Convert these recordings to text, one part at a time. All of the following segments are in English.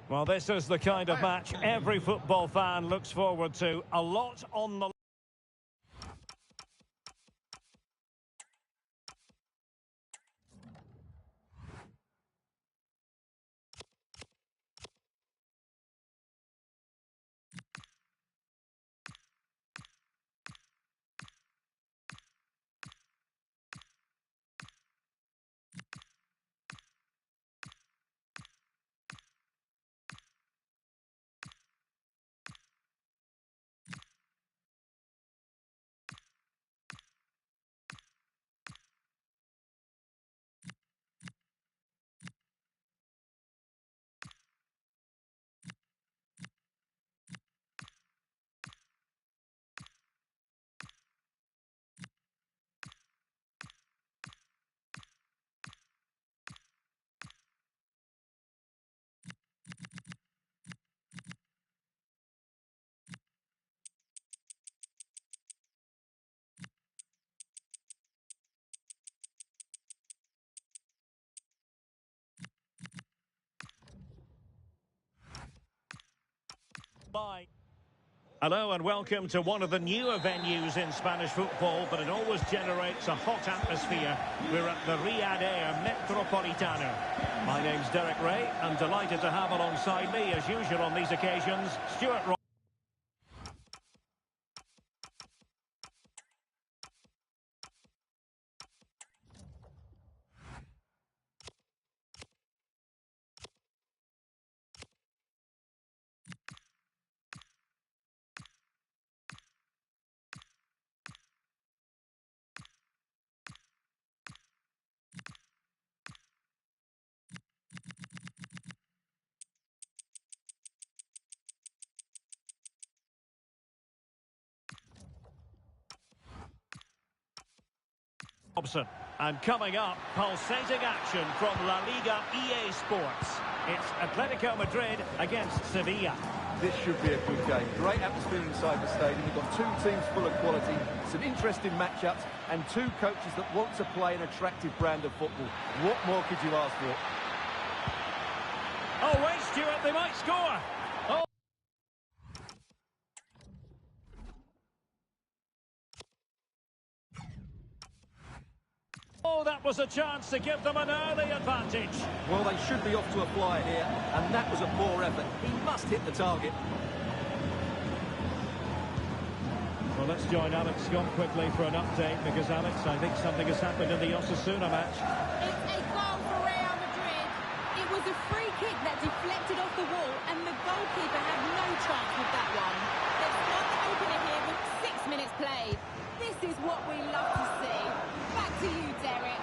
Well, this is the kind of match every football fan looks forward to. A lot on the... Bye. Hello and welcome to one of the newer venues in Spanish football, but it always generates a hot atmosphere. We're at the Riyadh Air Metropolitano. My name's Derek Ray, and delighted to have alongside me, as usual on these occasions, Stuart Roy. And coming up, pulsating action from La Liga EA Sports. It's Atletico Madrid against Sevilla. This should be a good game. Great atmosphere inside the stadium. We've got two teams full of quality, some interesting matchups, and two coaches that want to play an attractive brand of football. What more could you ask for? Oh, wait, Stuart, they might score. Oh. Oh, that was a chance to give them an early advantage. Well, they should be off to a flyer here, and that was a poor effort. He must hit the target. Well, let's join Alex Scott quickly for an update, because, Alex, I think something has happened in the Osasuna match. It's a goal for Real Madrid. It was a free kick that deflected off the wall, and the goalkeeper had no chance with that one. They've won the opener here with 6 minutes played. This is what we love to see. Back to you, Derek.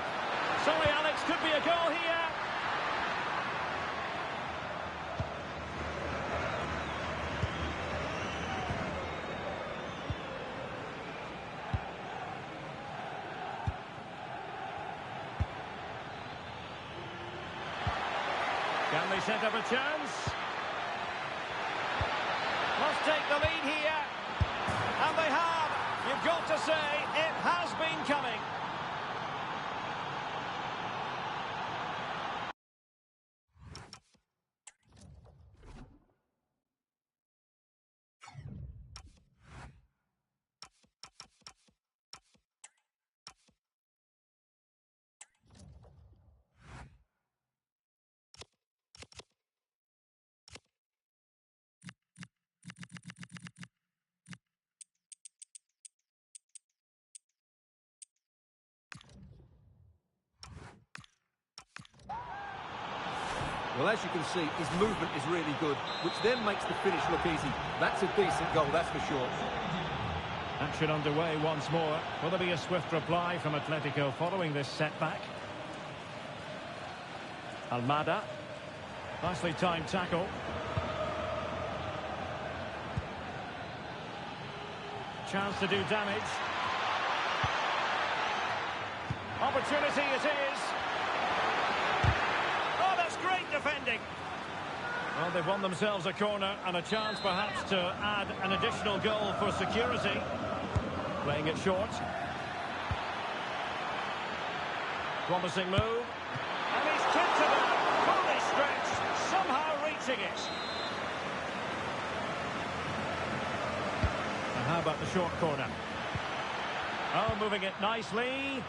Sorry, Alex, could be a goal here. Can they set up a chance? Must take the lead here. And they have. You've got to say, it has been coming. Well, as you can see, his movement is really good, which then makes the finish look easy. That's a decent goal, that's for sure. Action underway once more. Will there be a swift reply from Atletico following this setback? Almada. Nicely timed tackle. Chance to do damage. Opportunity it is. Oh, that's great defending. Well, they've won themselves a corner and a chance perhaps to add an additional goal for security. Playing it short. Promising move. And he's tipped it out, fully stretched, somehow reached fixing it. And how about the short corner? Oh, moving it nicely.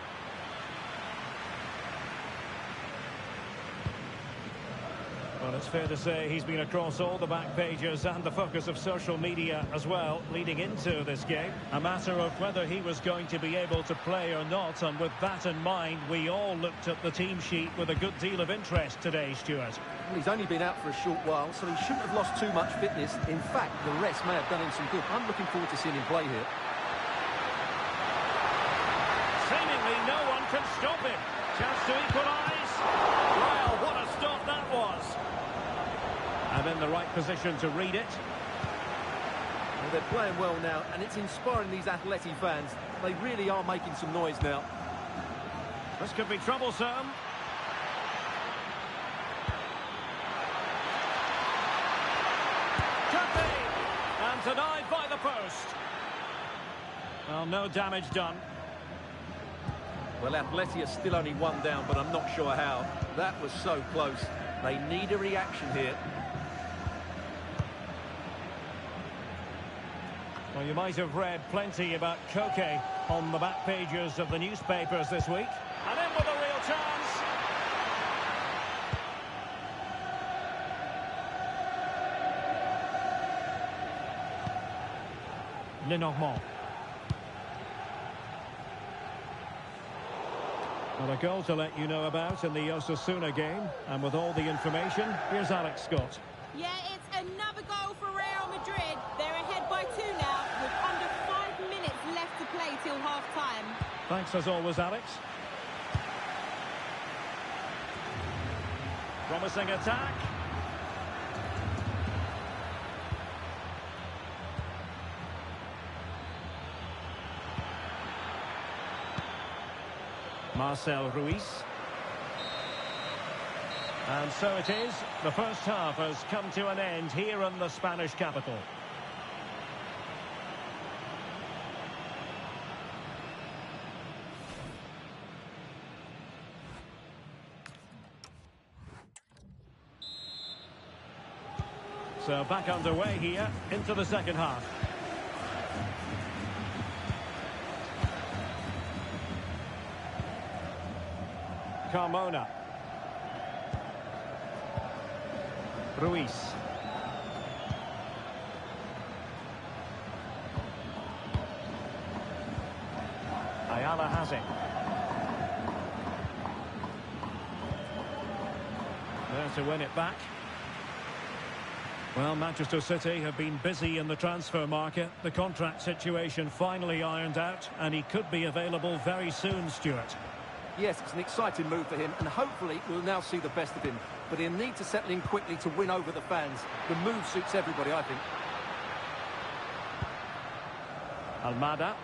Well, it's fair to say he's been across all the back pages and the focus of social media as well, leading into this game. A matter of whether he was going to be able to play or not, and with that in mind, we all looked at the team sheet with a good deal of interest today, Stuart. Well, he's only been out for a short while, so he shouldn't have lost too much fitness. In fact, the rest may have done him some good. I'm looking forward to seeing him play here. Seemingly no one can stop him. Chance to equalise. Well, what a stop that was. And in the right position to read it. Well, they're playing well now, and it's inspiring these Atleti fans. They really are making some noise now. This could be troublesome. Could be. And denied by the post. Well, no damage done. Well, Atleti are still only one down, but I'm not sure how. That was so close. They need a reaction here. Well, you might have read plenty about Koke on the back pages of the newspapers this week. And in with a real chance. Lenormand. Well, a goal to let you know about in the Osasuna game. And with all the information, here's Alex Scott. Yeah, it's another goal for Real Madrid. They're ahead by 2 now, with under 5 minutes left to play till half-time. Thanks as always, Alex. Promising attack. Marcel Ruiz. And so it is. The first half has come to an end here in the Spanish capital. So back underway here into the second half. Carmona. Ruiz. Ayala has it. There to win it back. Well, Manchester City have been busy in the transfer market. The contract situation finally ironed out, and he could be available very soon, Stuart. Yes, it's an exciting move for him, and hopefully we'll now see the best of him. But he'll need to settle in quickly to win over the fans. The move suits everybody, I think. Almada.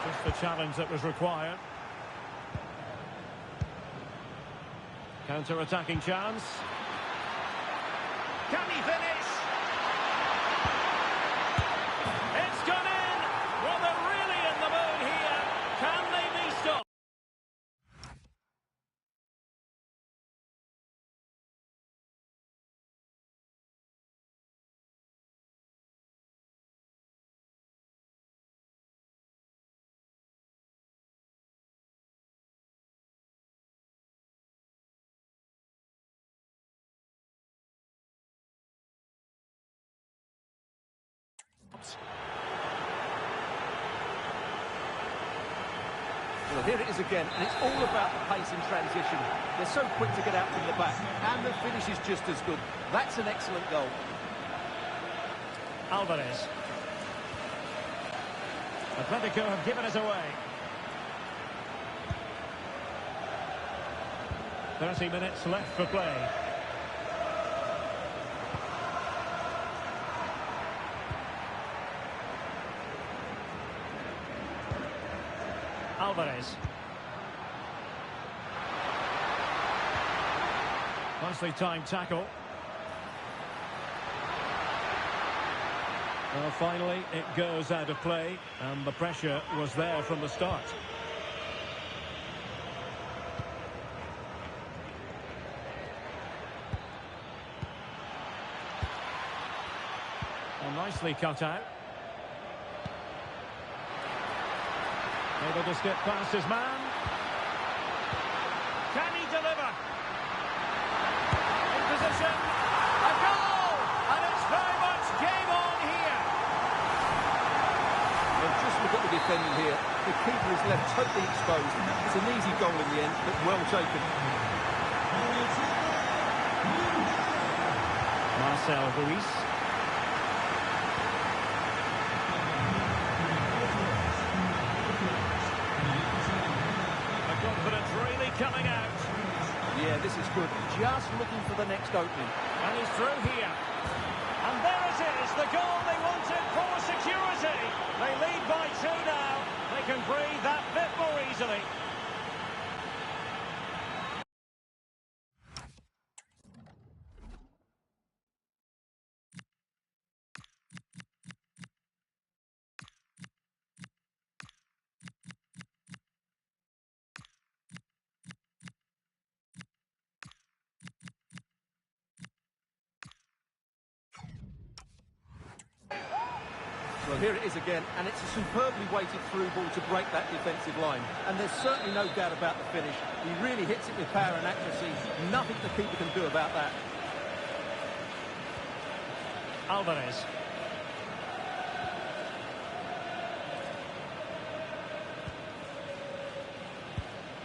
Just the challenge that was required. Counter-attacking chance. Can he finish? It's gone in! Well, they're really in the mood here. Can they be stopped? Well, here it is again, and it's all about the pace in transition. They're so quick to get out from the back, and the finish is just as good. That's an excellent goal. Alvarez. Atletico have given it away. 30 minutes left for play. Alvarez. Nicely timed tackle. Well, finally, it goes out of play, and the pressure was there from the start. Well, nicely cut out. Able to skip past his man. Can he deliver? In position. A goal! And it's very much game on here. Well, just look at the defending here. The keeper is left totally exposed. It's an easy goal in the end, but well taken. Luis. The confidence really coming out. Yeah, this is good. Just looking for the next opening. And he's through here. And there it is, the goal they wanted for security. They lead by 2 now. They can breathe that bit more easily. Well, here it is again, and it's a superbly weighted through ball to break that defensive line. And there's certainly no doubt about the finish. He really hits it with power and accuracy. Nothing the keeper can do about that. Alvarez.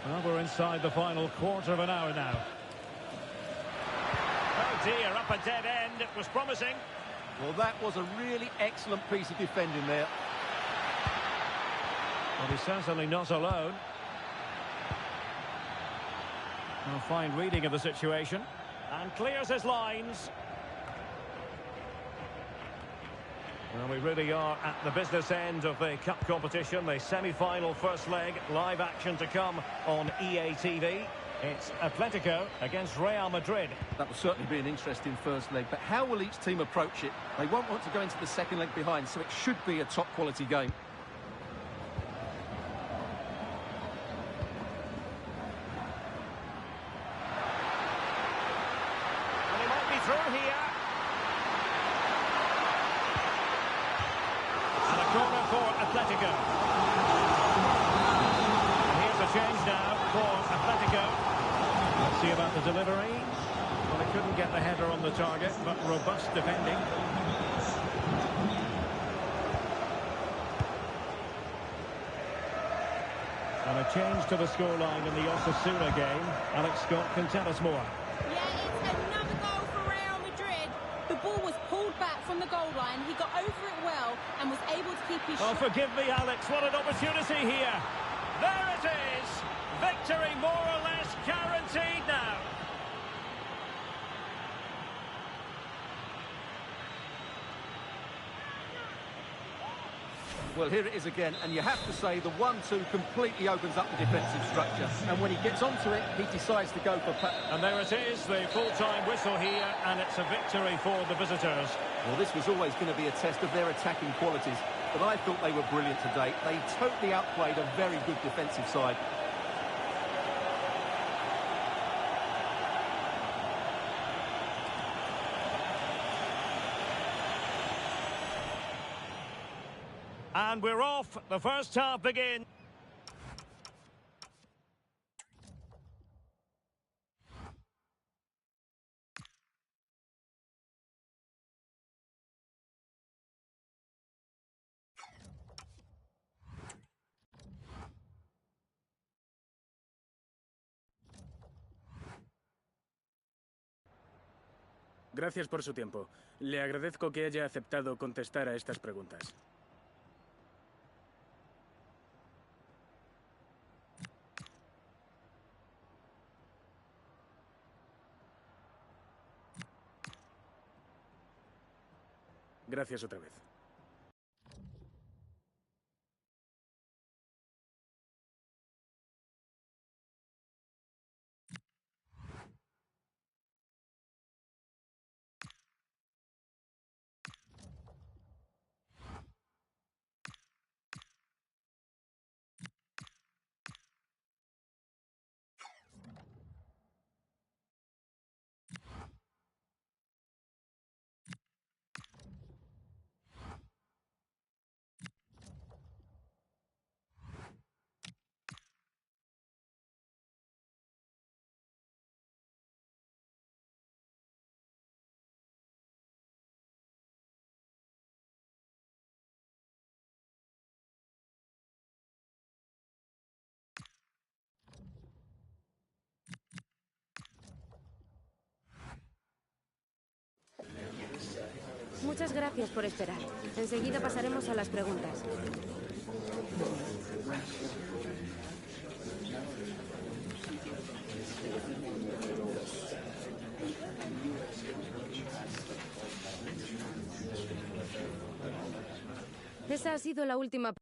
Well, we're inside the final quarter of an hour now. Oh dear, up a dead end. It was promising. Well, that was a really excellent piece of defending there. Well, he's certainly not alone. A fine reading of the situation. And clears his lines. Well, we really are at the business end of the cup competition. The semi-final first leg. Live action to come on EA TV. It's Atletico against Real Madrid. That will certainly be an interesting first leg, but how will each team approach it? They won't want to go into the second leg behind, so it should be a top-quality game. And he might be through here. And a corner for Atletico. And here's a change now for Atletico. Let's see about the delivery. Well, they couldn't get the header on the target, but robust defending. And a change to the scoreline in the Osasuna game. Alex Scott can tell us more. Yeah, it's another goal for Real Madrid. The ball was pulled back from the goal line. He got over it well and was able to keep his Oh, shot. forgive me, Alex. What an opportunity here. There it is. Victory more or less guaranteed now. Well, here it is again, and you have to say the 1-2 completely opens up the defensive structure. And when he gets onto it, he decides to go for... And there it is, the full-time whistle here, and it's a victory for the visitors. Well, this was always going to be a test of their attacking qualities, but I thought they were brilliant today. They totally outplayed a very good defensive side. And we're off. The first half begins. Gracias por su tiempo. Le agradezco que haya aceptado contestar a estas preguntas. Gracias otra vez. Muchas gracias por esperar. Enseguida pasaremos a las preguntas. Esa ha sido la última.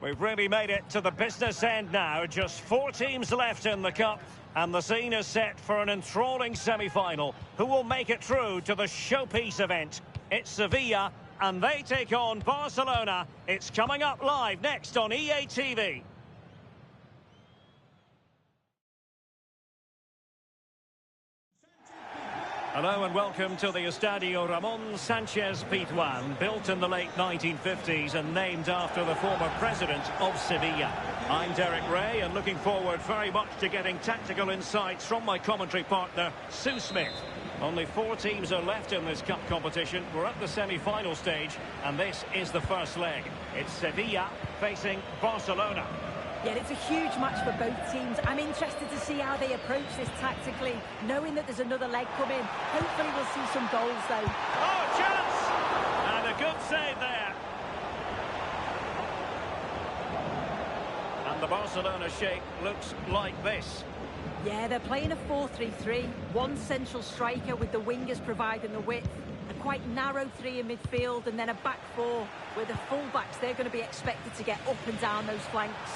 We've really made it to the business end now. Just 4 teams left in the Cup. And the scene is set for an enthralling semi-final. Who will make it through to the showpiece event? It's Sevilla, and they take on Barcelona. It's coming up live next on EA TV. Hello and welcome to the Estadio Ramon Sanchez Pizjuan, built in the late 1950s and named after the former president of Sevilla. I'm Derek Ray and looking forward very much to getting tactical insights from my commentary partner, Sue Smith. Only 4 teams are left in this cup competition. We're at the semi-final stage and this is the first leg. It's Sevilla facing Barcelona. Yeah, it's a huge match for both teams. I'm interested to see how they approach this tactically, knowing that there's another leg coming. Hopefully we'll see some goals, though. Oh, chance! And a good save there. And the Barcelona shape looks like this. Yeah, they're playing a 4-3-3. One central striker with the wingers providing the width. A quite narrow 3 in midfield, and then a back 4 where the full-backs, they're going to be expected to get up and down those flanks.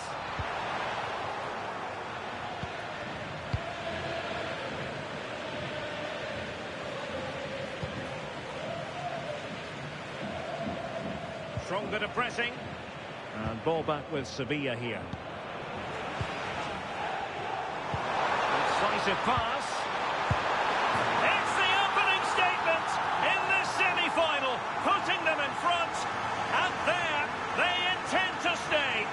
Strong bit of pressing. And ball back with Sevilla here. Decisive pass. It's the opening statement in this semi-final, putting them in front. And there, they intend to stay.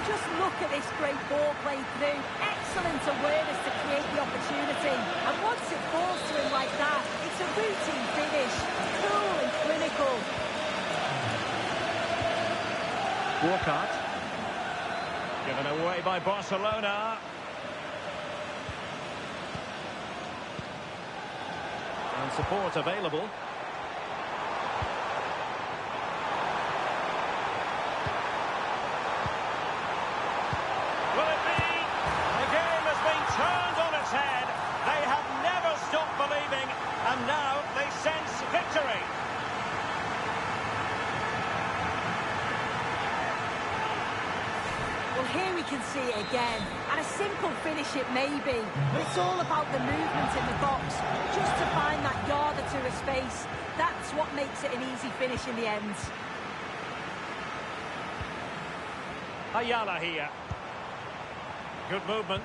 Just look at this great ball played through. Excellent awareness to create the opportunity. And once it falls to him like that, it's a routine finish. Cool and clinical. Walcott. Given away by Barcelona. And support available. Will it be? The game has been turned on its head. They have never stopped believing, and now they sense victory. Well, here we can see it again. And a simple finish it may be, but it's all about the movement in the box. Just to find that yard or two of space. That's what makes it an easy finish in the end. Ayala here. Good movement.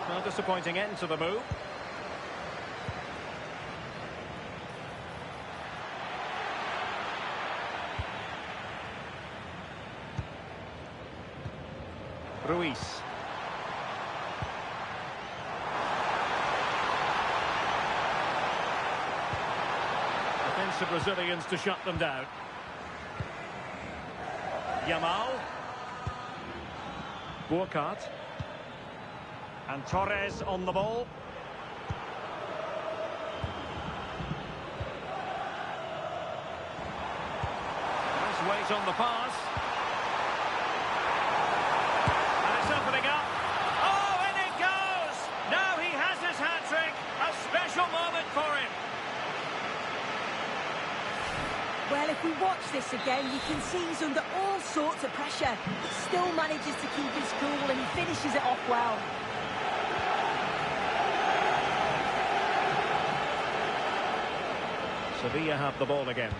No disappointing end to the move. Ruiz. Defensive Brazilians to shut them down. Yamal. Walcott. And Torres on the ball. Nice weight on the pass. And it's opening up. Oh, and it goes! Now once again. You can see he's under all sorts of pressure. He still manages to keep his cool and he finishes it off well. Sevilla have the ball again.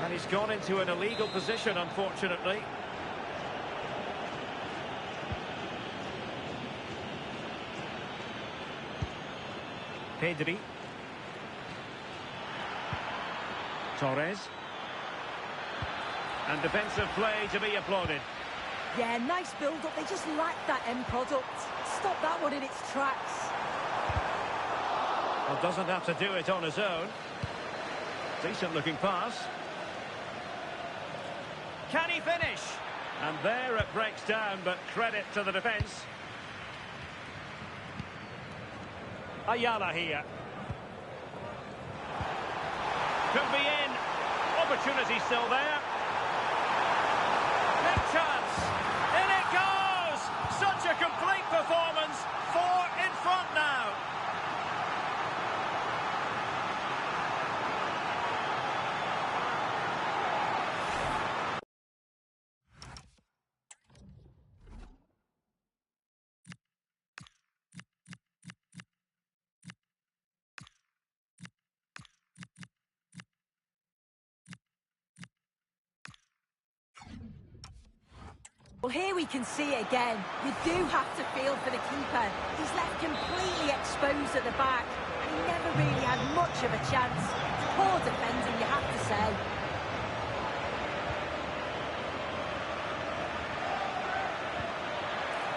And he's gone into an illegal position, unfortunately. Pedri. Torres. And defensive play to be applauded. Yeah, nice build-up. They just lack that end product. Stop that one in its tracks. Well, doesn't have to do it on his own. Decent-looking pass. Can he finish? And there it breaks down, but credit to the defence. Ayala here. Could be in. Opportunity still there. Big chance. In it goes! Such a complete performance. 4 in front now. Well, here we can see it again. You do have to feel for the keeper. He's left completely exposed at the back, and he never really had much of a chance. Poor defending, you have to say.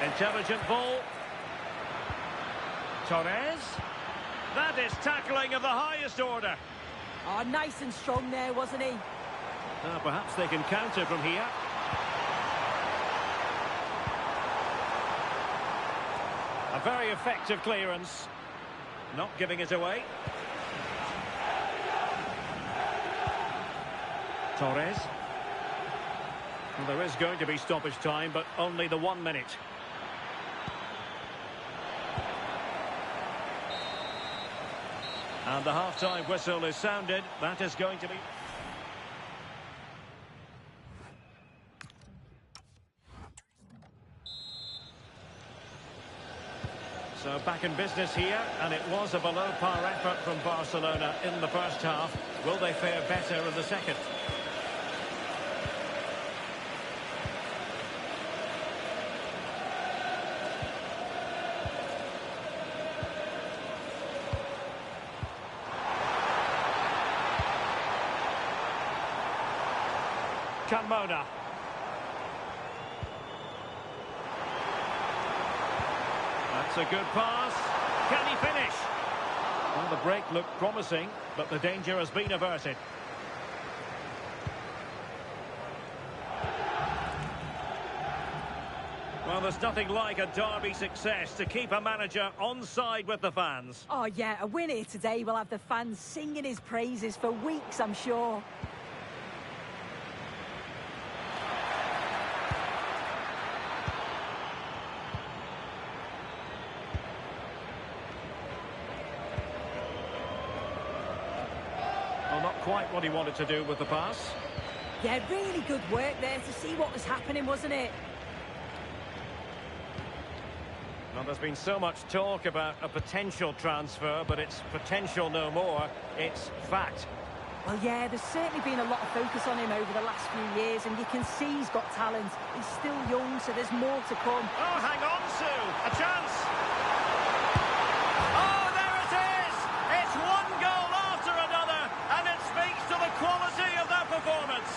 Intelligent ball. Torres. That is tackling of the highest order. Oh, nice and strong there, wasn't he? Perhaps they can counter from here. A very effective clearance. Not giving it away. Torres. Well, there is going to be stoppage time, but only the 1 minute. And the half-time whistle is sounded. That is going to be... So back in business here, and it was a below-par effort from Barcelona in the first half. Will they fare better in the second? Carmona. That's a good pass. Can he finish? Well, the break looked promising, but the danger has been averted. Well, there's nothing like a derby success to keep a manager on side with the fans. Oh, yeah, a win here today will have the fans singing his praises for weeks, I'm sure. Well, not quite what he wanted to do with the pass. Yeah, really good work there to see what was happening, wasn't it? Well, there's been so much talk about a potential transfer, but it's potential no more. It's fact. Well, yeah, there's certainly been a lot of focus on him over the last few years, and you can see he's got talent. He's still young, so there's more to come. Oh, hang on, Sue. A chance. Oh, there it is. It's one goal after another, and it speaks to the quality of their performance.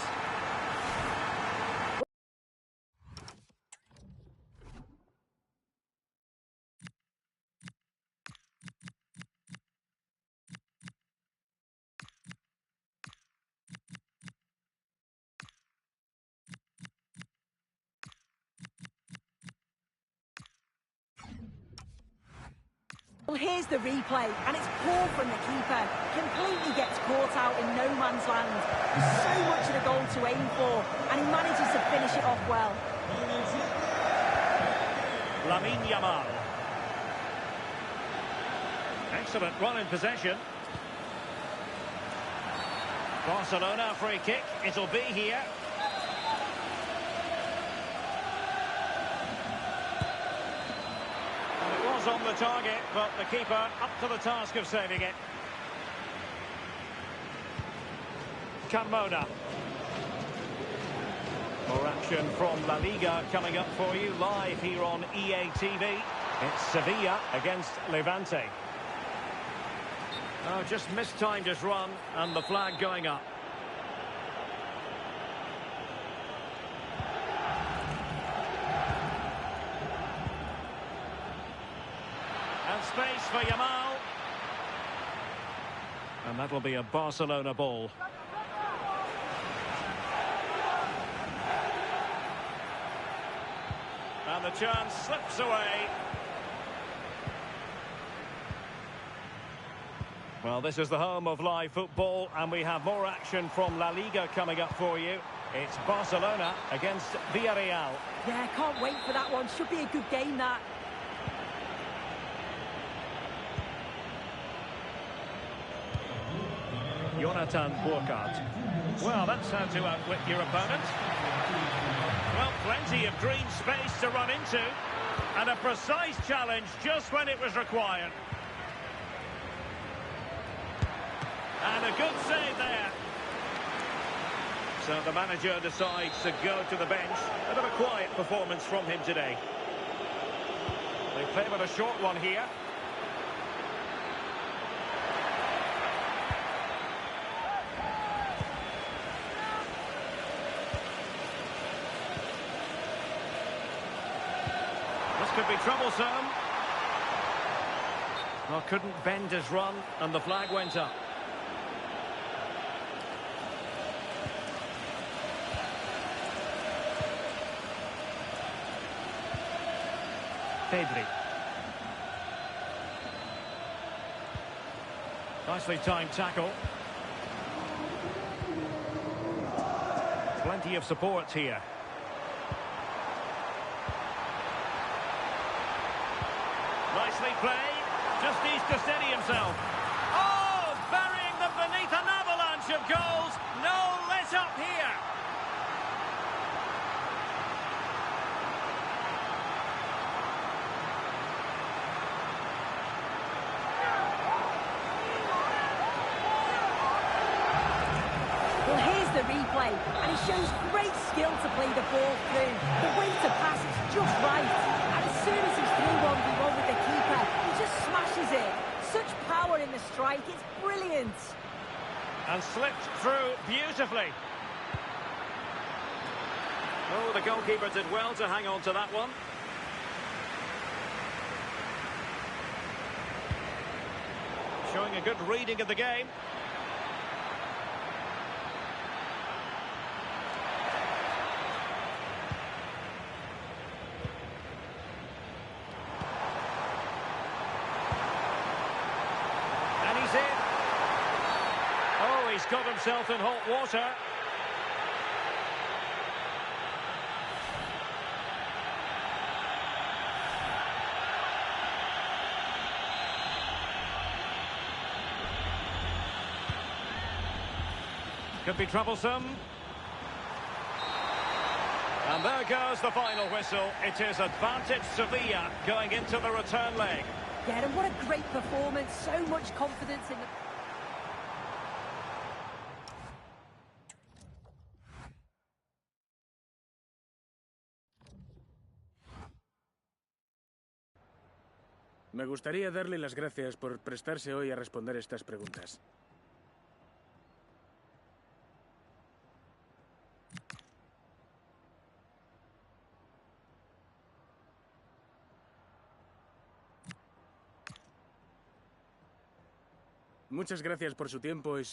Well, here's the replay, and it's poor from the keeper. Completely gets caught out in no man's land. There's so much of the goal to aim for, and he manages to finish it off well. Lamine Yamal. Excellent run in possession. Barcelona free kick, it'll be here. And it was on the target, but the keeper up to the task of saving it. Carmona. More action from La Liga coming up for you live here on EA TV. It's Sevilla against Levante. Oh, just mistimed his run and the flag going up. And space for Yamal. And that'll be a Barcelona ball. And the chance slips away. Well, this is the home of live football, and we have more action from La Liga coming up for you. It's Barcelona against Villarreal. Yeah, can't wait for that one. Should be a good game, that. Jonathan Burkhardt. Well, that's how to outwit your opponent. Well, plenty of green space to run into. And a precise challenge just when it was required. And a good save there. So the manager decides to go to the bench. A bit of a quiet performance from him today. They play with a short one here. This could be troublesome. Well, couldn't bend his run, and the flag went up. Pedri. Nicely timed tackle. Plenty of support here. Nicely played. Just needs to steady himself. Oh, burying them beneath an avalanche of goals. No let up here. The replay, and he shows great skill to play the ball through. The way to pass is just right, and as soon as he's through 1v1 with the keeper, he just smashes it. Such power in the strike, it's brilliant. And slipped through beautifully. Oh, the goalkeeper did well to hang on to that one. Showing a good reading of the game. He's got himself in hot water. Could be troublesome. And there goes the final whistle. It is advantage Sevilla going into the return leg. Yeah, and what a great performance. So much confidence in the... Me gustaría darle las gracias por prestarse hoy a responder estas preguntas. Muchas gracias por su tiempo y...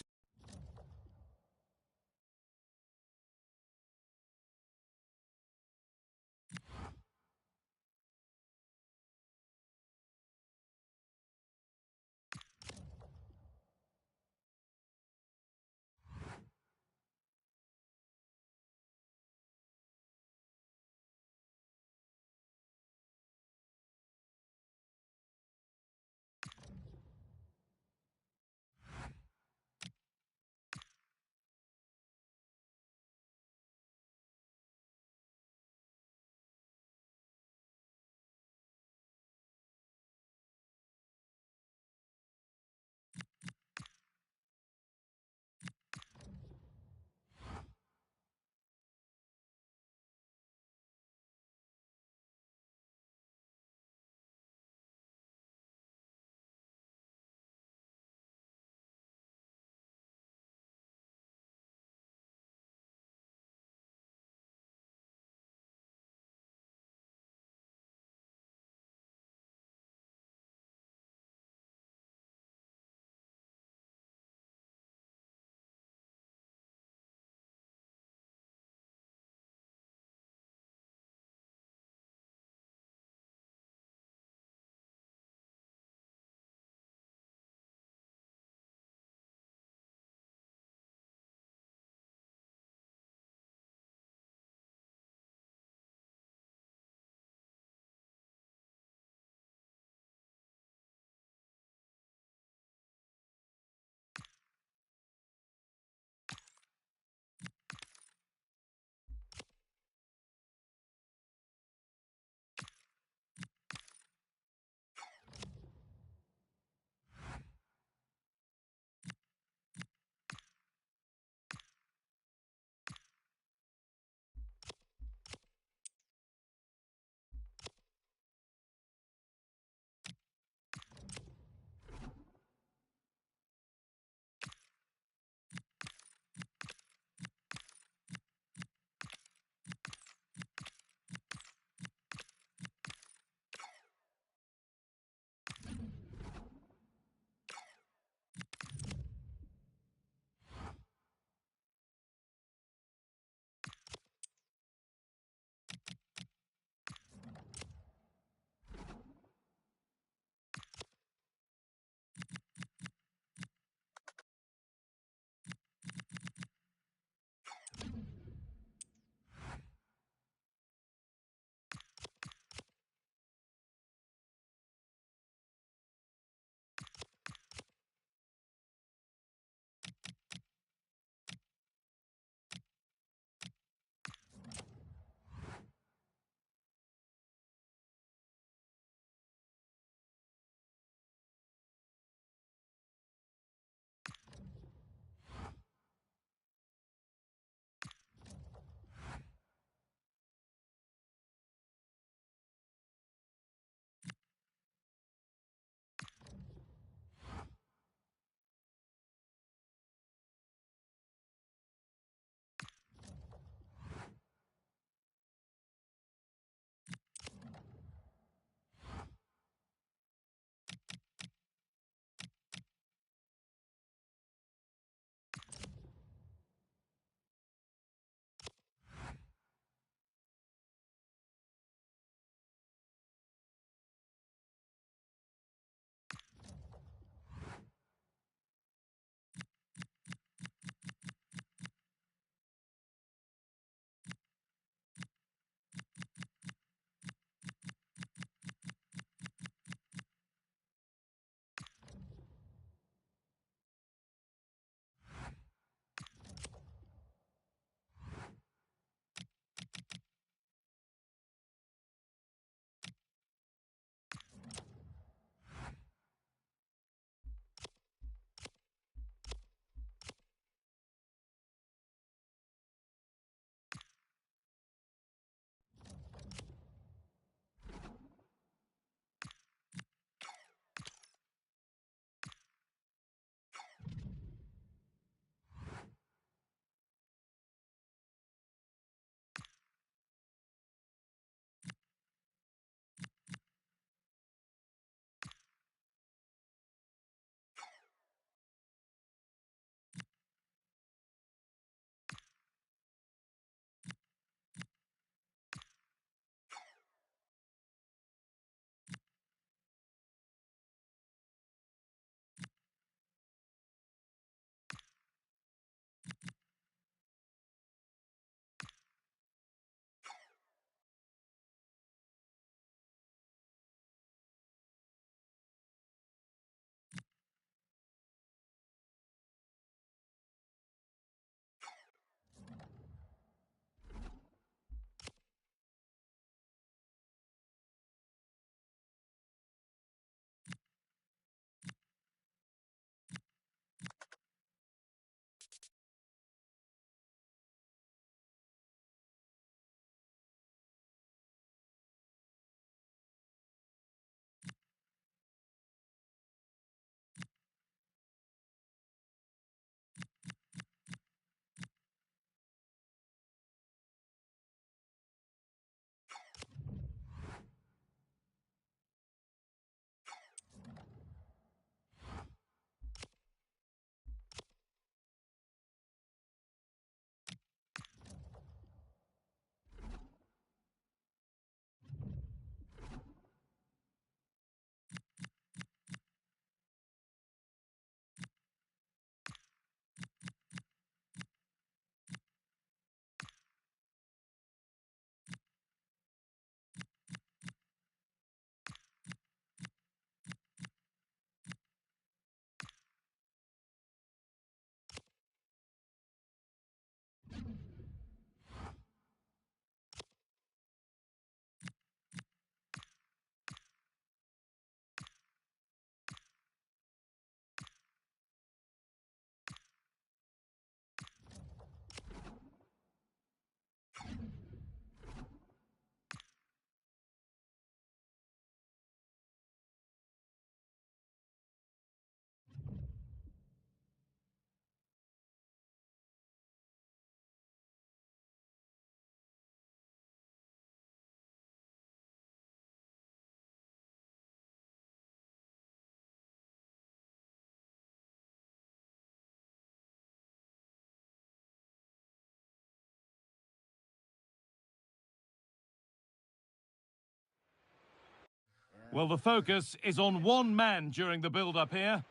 Well, the focus is on one man during the build-up here.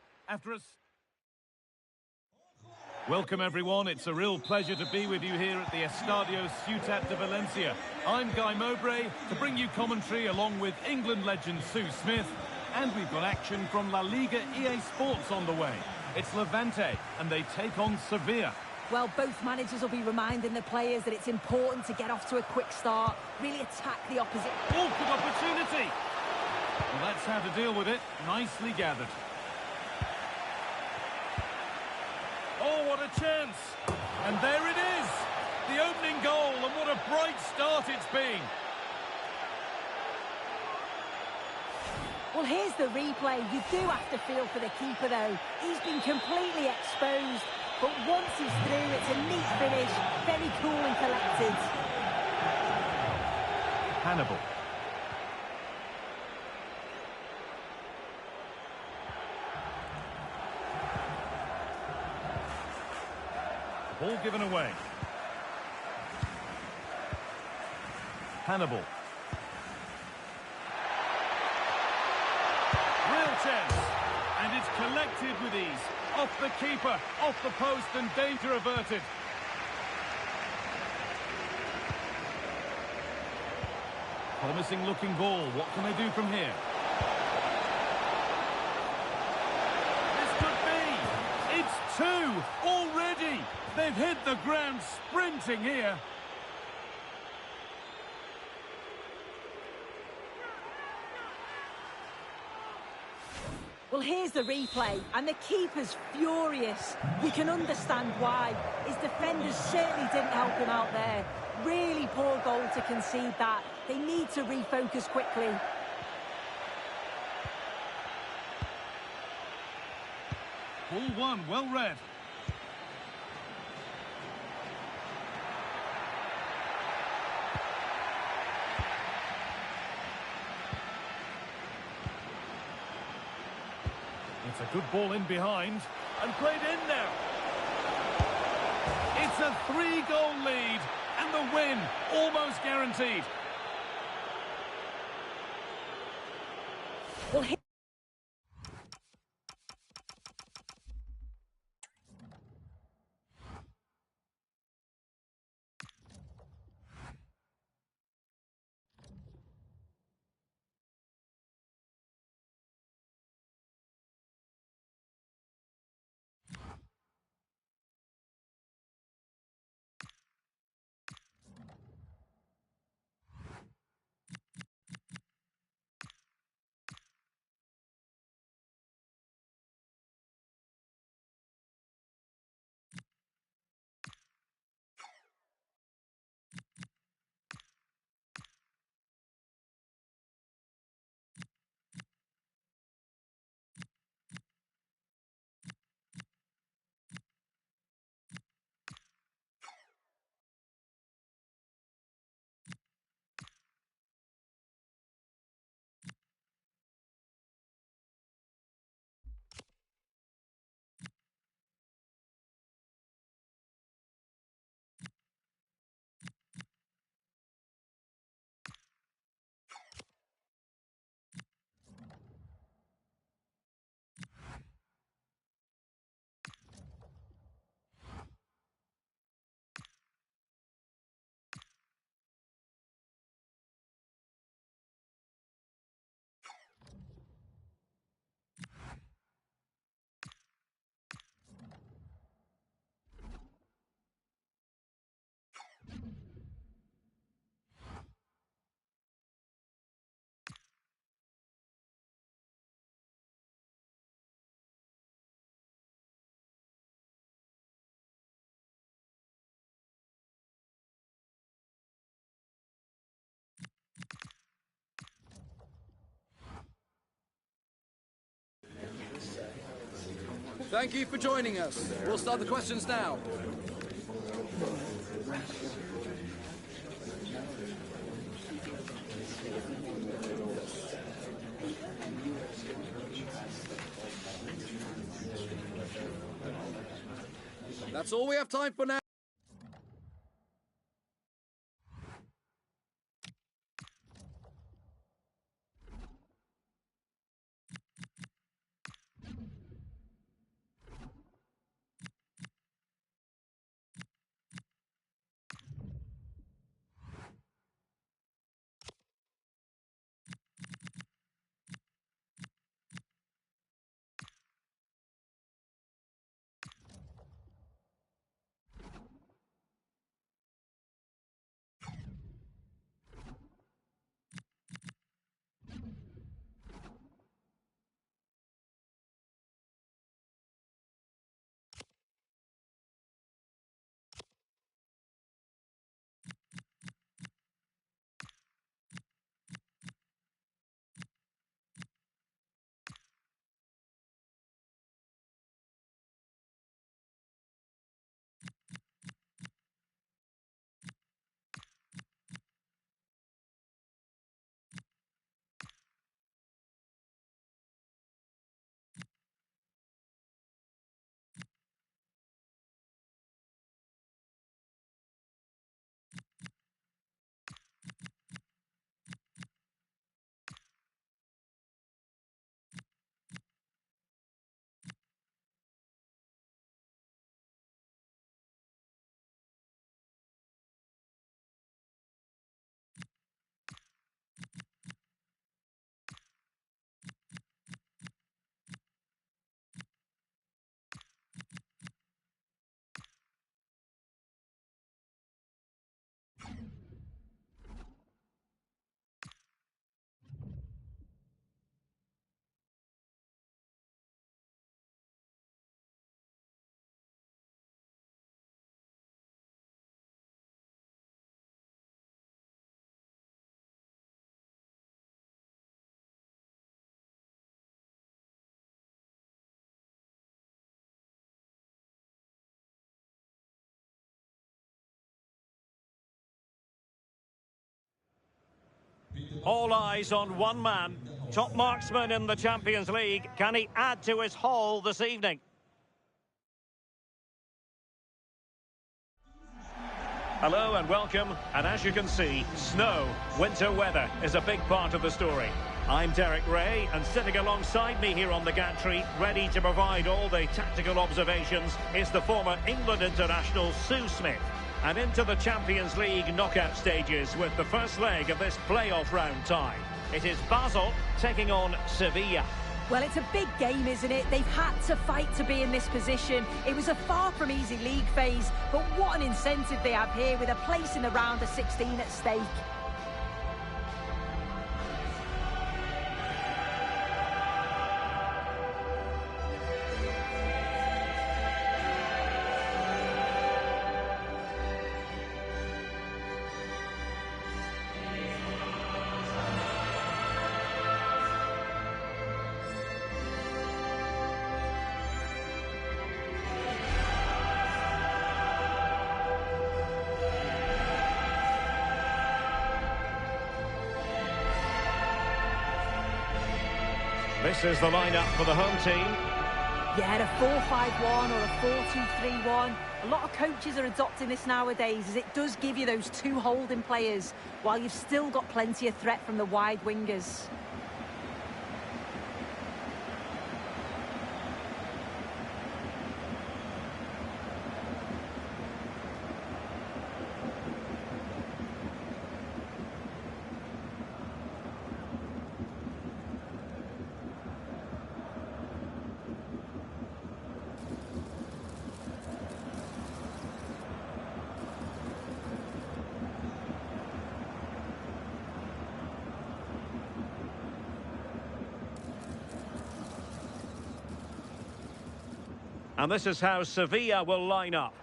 Welcome, everyone. It's a real pleasure to be with you here at the Estadio Ciutat de Valencia. I'm Guy Mowbray to bring you commentary along with England legend Sue Smith. And we've got action from La Liga EA Sports on the way. It's Levante, and they take on Sevilla. Well, both managers will be reminding the players that it's important to get off to a quick start, really attack the opposite. Oh, good opportunity! Well, that's how to deal with it. Nicely gathered. Oh, what a chance! And there it is! The opening goal, and what a bright start it's been! Well, here's the replay. You do have to feel for the keeper, though. He's been completely exposed. But once he's through, it's a neat finish. Very cool and collected. Hannibal. Ball given away. Hannibal. Real chance. And it's collected with ease. Off the keeper, off the post, and danger averted. Promising looking ball. What can they do from here? This could be. It's two already. They've hit the ground sprinting here. Well, here's the replay, and the keeper's furious. You can understand why. His defenders certainly didn't help him out there. Really poor goal to concede that. They need to refocus quickly. Ball one, well read. It's a good ball in behind, and played in now. It's a 3-goal lead, and the win almost guaranteed. Well, Thank you for joining us. We'll start the questions now. That's all we have time for now. All eyes on one man. Top marksman in the Champions League. Can he add to his haul this evening? Hello and welcome. And as you can see, snow, winter weather is a big part of the story. I'm Derek Ray, and sitting alongside me here on the gantry, ready to provide all the tactical observations, is the former England international Sue Smith. And into the Champions League knockout stages with the first leg of this playoff round tie. It is Basel taking on Sevilla. Well, it's a big game, isn't it? They've had to fight to be in this position. It was a far from easy league phase, but what an incentive they have here with a place in the round of 16 at stake. This is the lineup for the home team. Yeah, a 4-5-1 or a 4-2-3-1. A lot of coaches are adopting this nowadays, as it does give you those two holding players, while you've still got plenty of threat from the wide wingers. And this is how Sevilla will line up.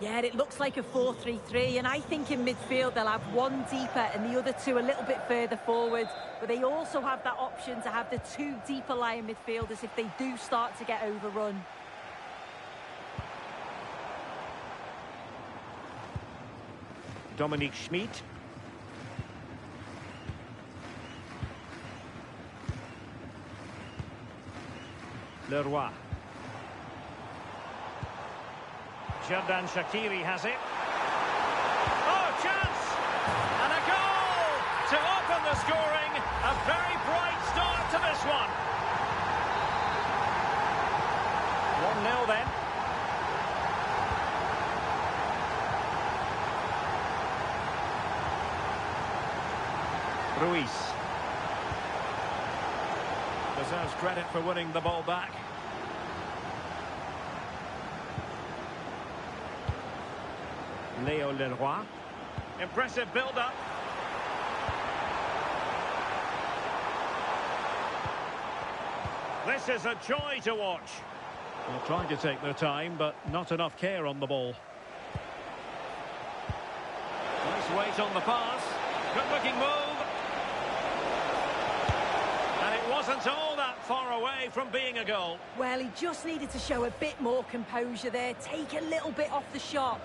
Yeah, it looks like a 4-3-3, and I think in midfield they'll have one deeper and the other two a little bit further forward. But they also have that option to have the two deeper lying midfielders if they do start to get overrun. Dominic Schmid. Leroy. Xherdan Shaqiri has it. Oh, chance! And a goal to open the scoring. A very bright start to this one. 1-0 then. Ruiz. Deserves credit for winning the ball back. Leo Leroy. Impressive build-up. This is a joy to watch. They're trying to take their time, but not enough care on the ball. Nice weight on the pass. Good-looking move. And it wasn't all that far away from being a goal. Well, he just needed to show a bit more composure there, take a little bit off the shot.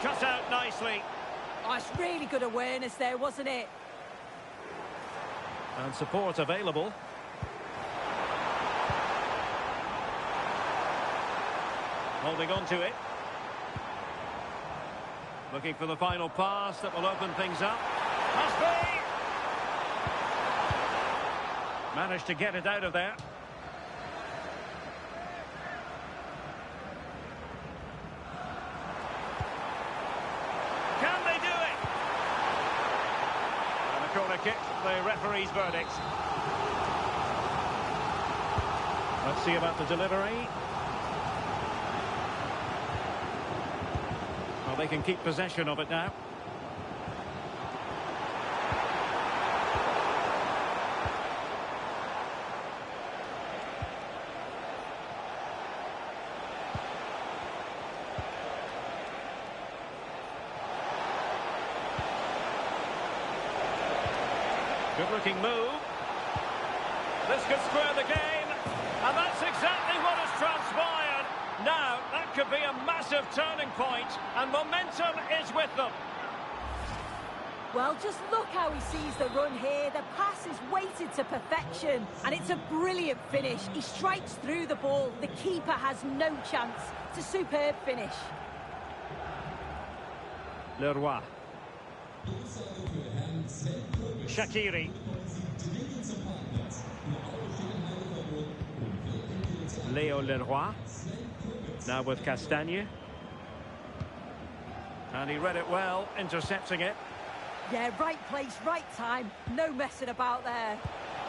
Cut out nicely. Oh, it's really good awareness there, wasn't it? And support available. Holding on to it. Looking for the final pass that will open things up. Must be! Managed to get it out of there. Can they do it? And a corner kick, the referee's verdict. Let's see about the delivery. Well, they can keep possession of it now. Good-looking move. This could square the game, and that's exactly what has transpired. Now, that could be a massive turning point, and momentum is with them. Well, just look how he sees the run here. The pass is weighted to perfection, and it's a brilliant finish. He strikes through the ball. The keeper has no chance. It's a superb finish. Leroy. Shaqiri. Leo Leroy. Now with Castagne. And he read it well, intercepting it. Yeah, right place, right time. No messing about there.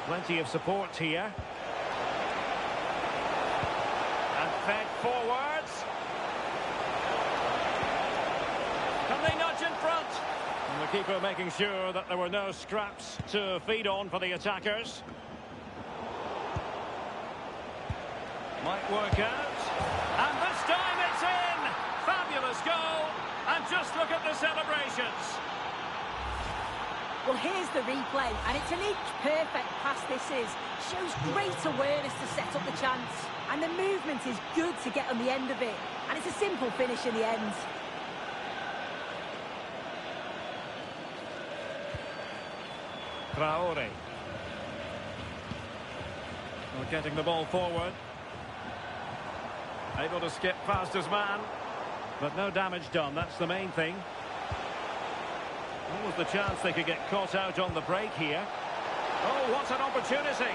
Plenty of support here. And fed forwards. Can they nudge in front? And the keeper making sure that there were no scraps to feed on for the attackers. Might work out. And this time it's in! Fabulous goal. And just look at the celebrations. Well, here's the replay, and it's an inch-perfect pass this is. Shows great awareness to set up the chance. And the movement is good to get on the end of it. And it's a simple finish in the end. Traore. Well, getting the ball forward. Able to skip past his man. But no damage done, that's the main thing. What was the chance they could get caught out on the break here? Oh, what an opportunity!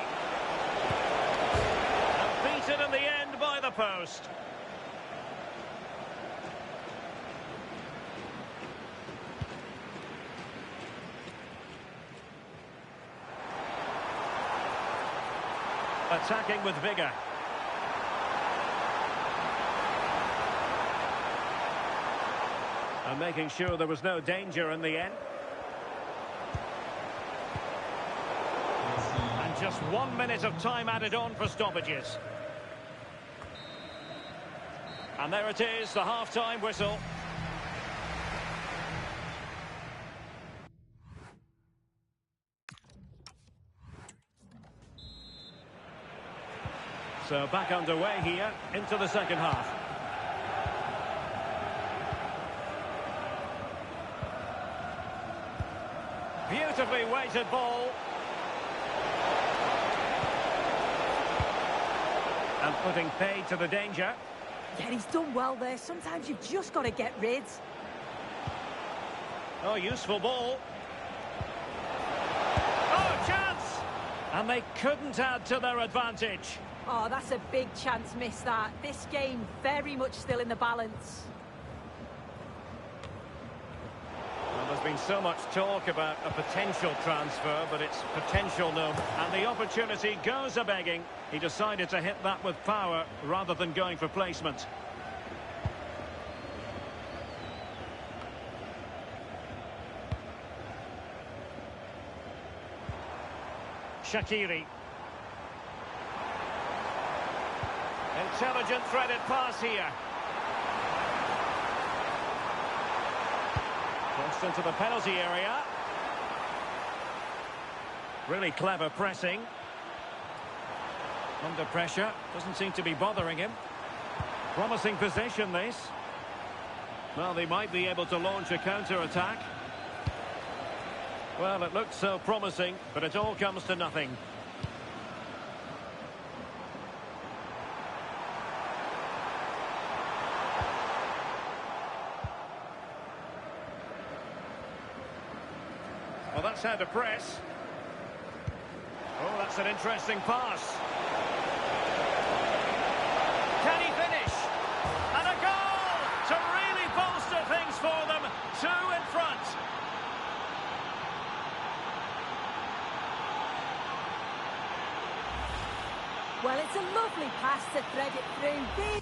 And beaten in the end by the post. Attacking with vigour. And making sure there was no danger in the end. And just 1 minute of time added on for stoppages. And there it is, the half-time whistle. So back underway here into the second half. Beautifully weighted ball. And putting paid to the danger. Yeah, he's done well there. Sometimes you've just got to get rid. Oh, useful ball. Oh, chance! And they couldn't add to their advantage. Oh, that's a big chance missed that. This game very much still in the balance. Well, there's been so much talk about a potential transfer, but it's potential no. And the opportunity goes a-begging. He decided to hit that with power rather than going for placement. Shaqiri. Intelligent threaded pass here. Crossed into the penalty area. Really clever pressing. Under pressure. Doesn't seem to be bothering him. Promising position this. Well, they might be able to launch a counter-attack. Well, it looked so promising, but it all comes to nothing. Well, that's how to press. Oh, that's an interesting pass. Can he finish? And a goal to really bolster things for them. 2 in front. Well, it's a lovely pass to thread it through.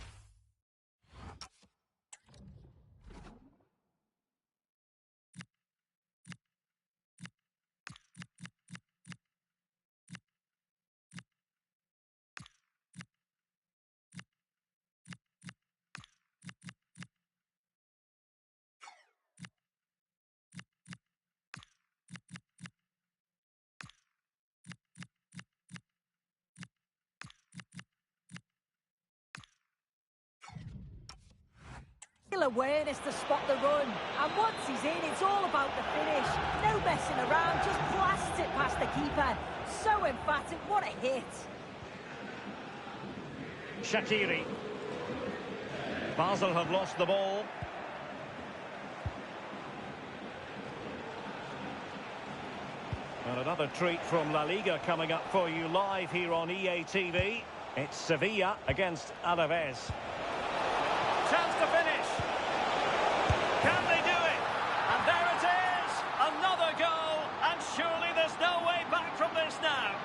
Awareness to spot the run, and once he's in, it's all about the finish. No messing around, just blasts it past the keeper. So emphatic, what a hit. Shaqiri. Basel have lost the ball. And another treat from La Liga coming up for you live here on EA TV. It's Sevilla against Alaves. Chance to finish. Can they do it? And there it is! Another goal, and surely there's no way back from this now.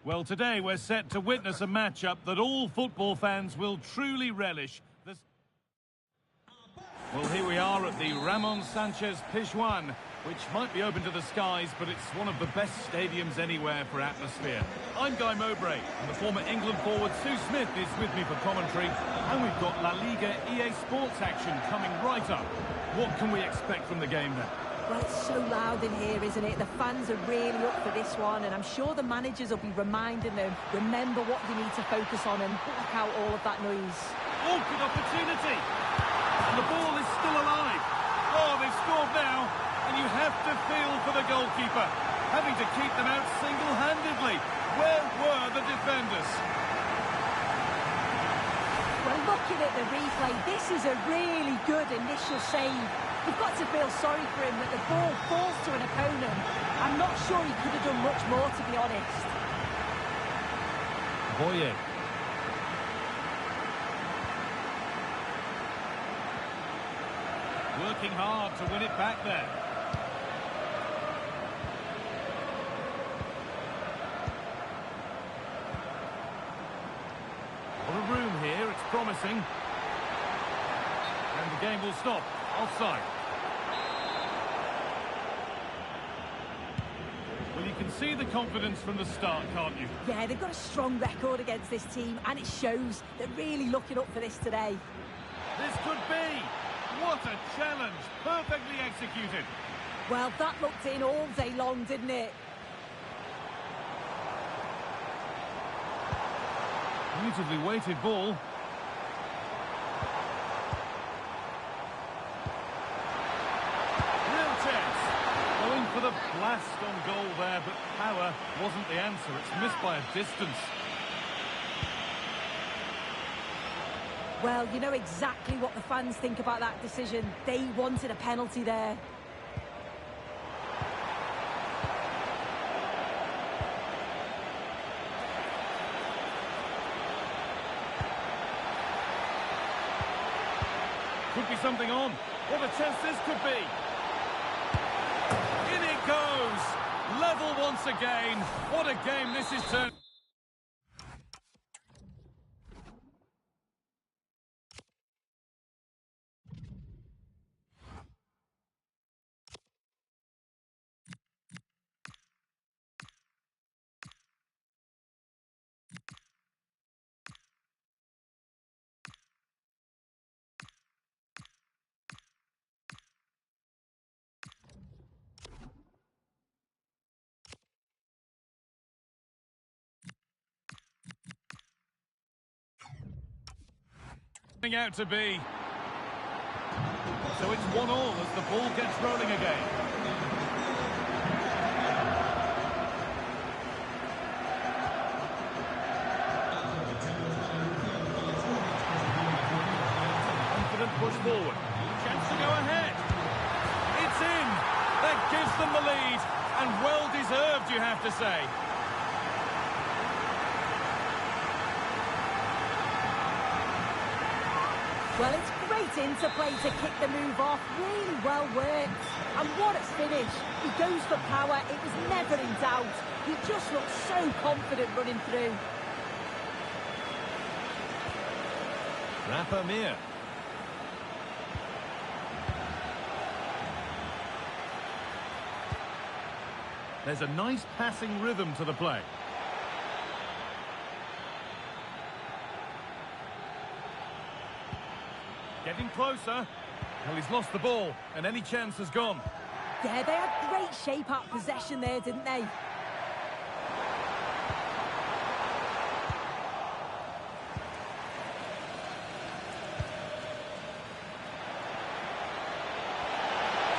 Well, today we're set to witness a matchup that all football fans will truly relish. Well, here we are at the Ramon Sanchez Pizjuan which might be open to the skies, but it's one of the best stadiums anywhere for atmosphere. I'm Guy Mowbray, and the former England forward Sue Smith is with me for commentary, and we've got La Liga EA Sports action coming right up. What can we expect from the game then? Well, it's so loud in here, isn't it? The fans are really up for this one, and I'm sure the managers will be reminding them, remember what you need to focus on and block out all of that noise. Oh, good opportunity! And the ball is still alive. Oh, they've scored now, and you have to feel for the goalkeeper, having to keep them out single-handedly. Where were the defenders? Well, looking at the replay, this is a really good initial save. You've got to feel sorry for him that the ball falls to an opponent. I'm not sure he could have done much more, to be honest. Boye. Working hard to win it back there. What a room here, it's promising. And the game will stop. Offside. Well, you can see the confidence from the start, can't you? Yeah, they've got a strong record against this team, and it shows. They're really looking up for this today. This could be. What a challenge. Perfectly executed. Well, that looked in all day long, didn't it? Beautifully weighted ball. Going for the blast on goal there, but power wasn't the answer. It's missed by a distance. Well, you know exactly what the fans think about that decision. They wanted a penalty there. Could be something on. What a chance this could be. In it goes. Level once again. What a game this is turning. Out to be. So it's 1-1 as the ball gets rolling again. Confident push forward. Chance to go ahead. It's in. That gives them the lead, and well deserved, you have to say. Well, it's great interplay to kick the move off. Really well worked. And what a finish. He goes for power. It was never in doubt. He just looked so confident running through. Rafa Mir. There's a nice passing rhythm to the play. Getting closer. Well, he's lost the ball, and any chance has gone. Yeah, they had great shape out possession there, didn't they?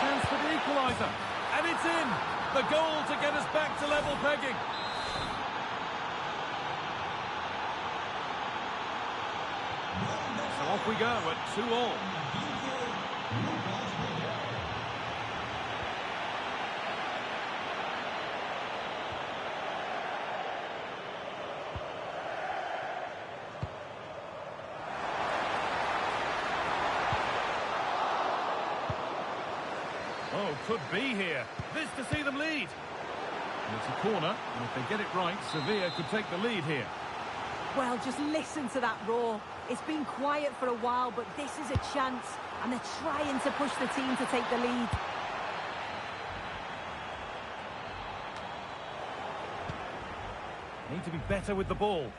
Chance for the equaliser. And it's in. The goal to get us back to level pegging. So off we go at 2-2. Oh, could be here. This to see them lead. And it's a corner, and if they get it right, Sevilla could take the lead here. Well, just listen to that roar. It's been quiet for a while, but this is a chance, and they're trying to push the team to take the lead. Need to be better with the ball.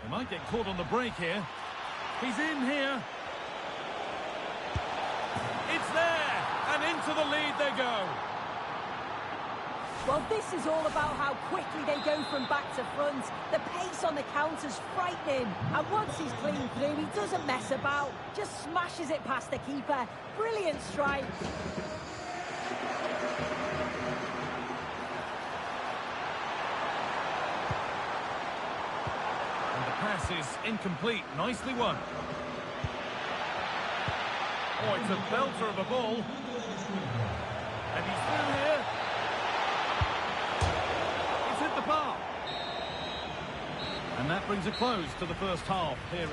They might get caught on the break here. He's in here. It's there, and into the lead they go. Well, this is all about how quickly they go from back to front. The pace on the counter's frightening. And once he's clean through, he doesn't mess about. Just smashes it past the keeper. Brilliant strike. And the pass is incomplete. Nicely won. Oh, it's a belter of a ball. And he's through here. It's hit the bar. And that brings a close to the first half here at...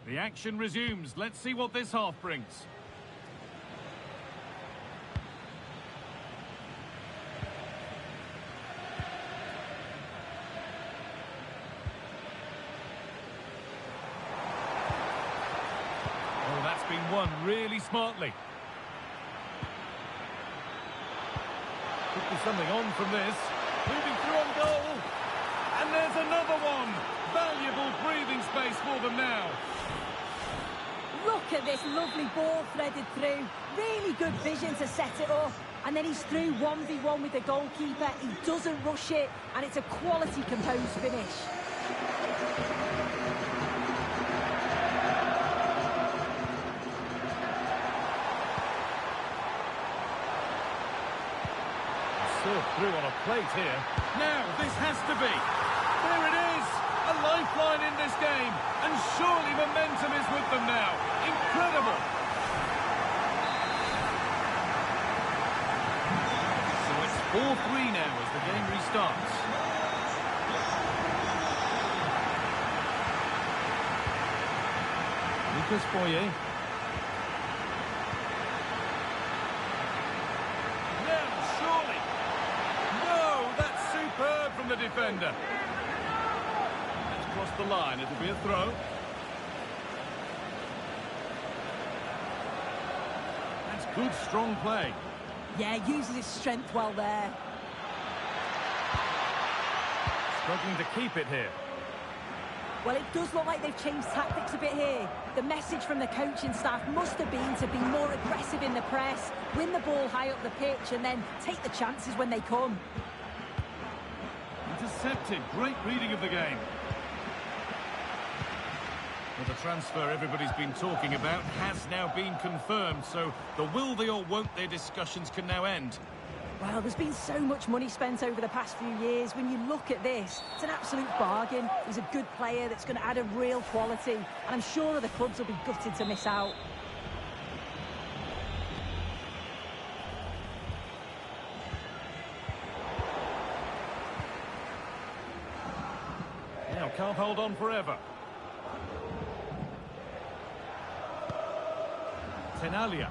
The action resumes. Let's see what this half brings. Oh, that's been won really smartly. Could be something on from this. Moving through on goal. And there's another one. Valuable breathing space for them now. Look at this lovely ball threaded through. Really good vision to set it up. And then he's through 1v1 with the goalkeeper. He doesn't rush it. And it's a quality composed finish. Served through on a plate here. Now, this has to be. There it is. A lifeline in this game. And surely momentum is with them now. Incredible. So it's 4-3 now as the game restarts. Lucas Foyer. Now, surely. No, that's superb from the defender. That's crossed the line. It'll be a throw. That's good, strong play. Yeah, uses his strength well there. Struggling to keep it here. Well, it does look like they've changed tactics a bit here. The message from the coaching staff must have been to be more aggressive in the press, win the ball high up the pitch, and then take the chances when they come. Intercepted. Great reading of the game. Well, the transfer everybody's been talking about has now been confirmed, so the will they or won't they discussions can now end. Well, there's been so much money spent over the past few years. When you look at this, it's an absolute bargain. He's a good player that's going to add a real quality, and I'm sure the clubs will be gutted to miss out. Now, can't hold on forever. Tenalia.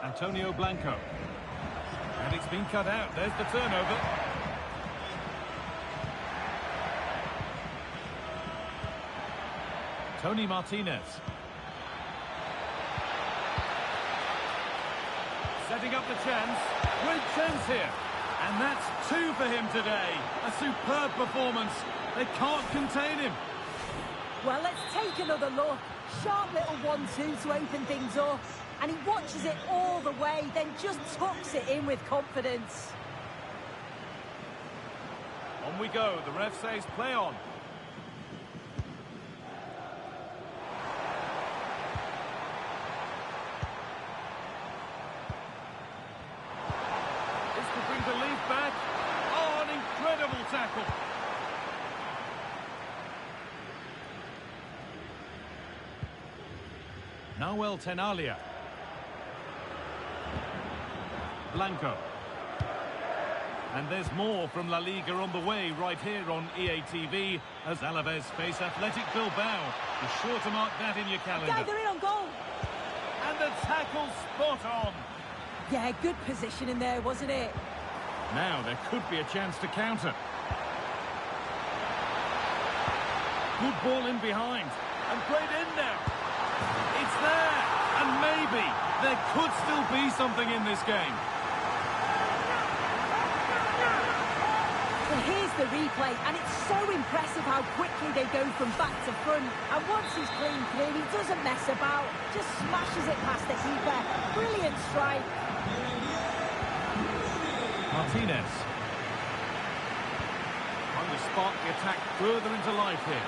Antonio Blanco. And it's been cut out. There's the turnover. Tony Martinez. Setting up the chance. Great chance here. And that's 2 for him today. A superb performance. They can't contain him. Well, let's take another look. Sharp little 1-2 to open things up. And he watches it all the way, then just tucks it in with confidence. On we go. The ref says play on. This could bring belief back. Oh, an incredible tackle. Nahuel Tenalia. Blanco. And there's more from La Liga on the way right here on EA TV as Alaves face Athletic Bilbao. Be sure to mark that in your calendar. Yeah, they're in on goal. And the tackle spot on. Yeah, good position in there, wasn't it? Now there could be a chance to counter. Good ball in behind. And played in now. It's there. And maybe there could still be something in this game. Well, here's the replay, and it's so impressive how quickly they go from back to front. And once he's clean clear, he doesn't mess about, just smashes it past the keeper. Brilliant strike. Martinez. Trying to spark the attack further into life here.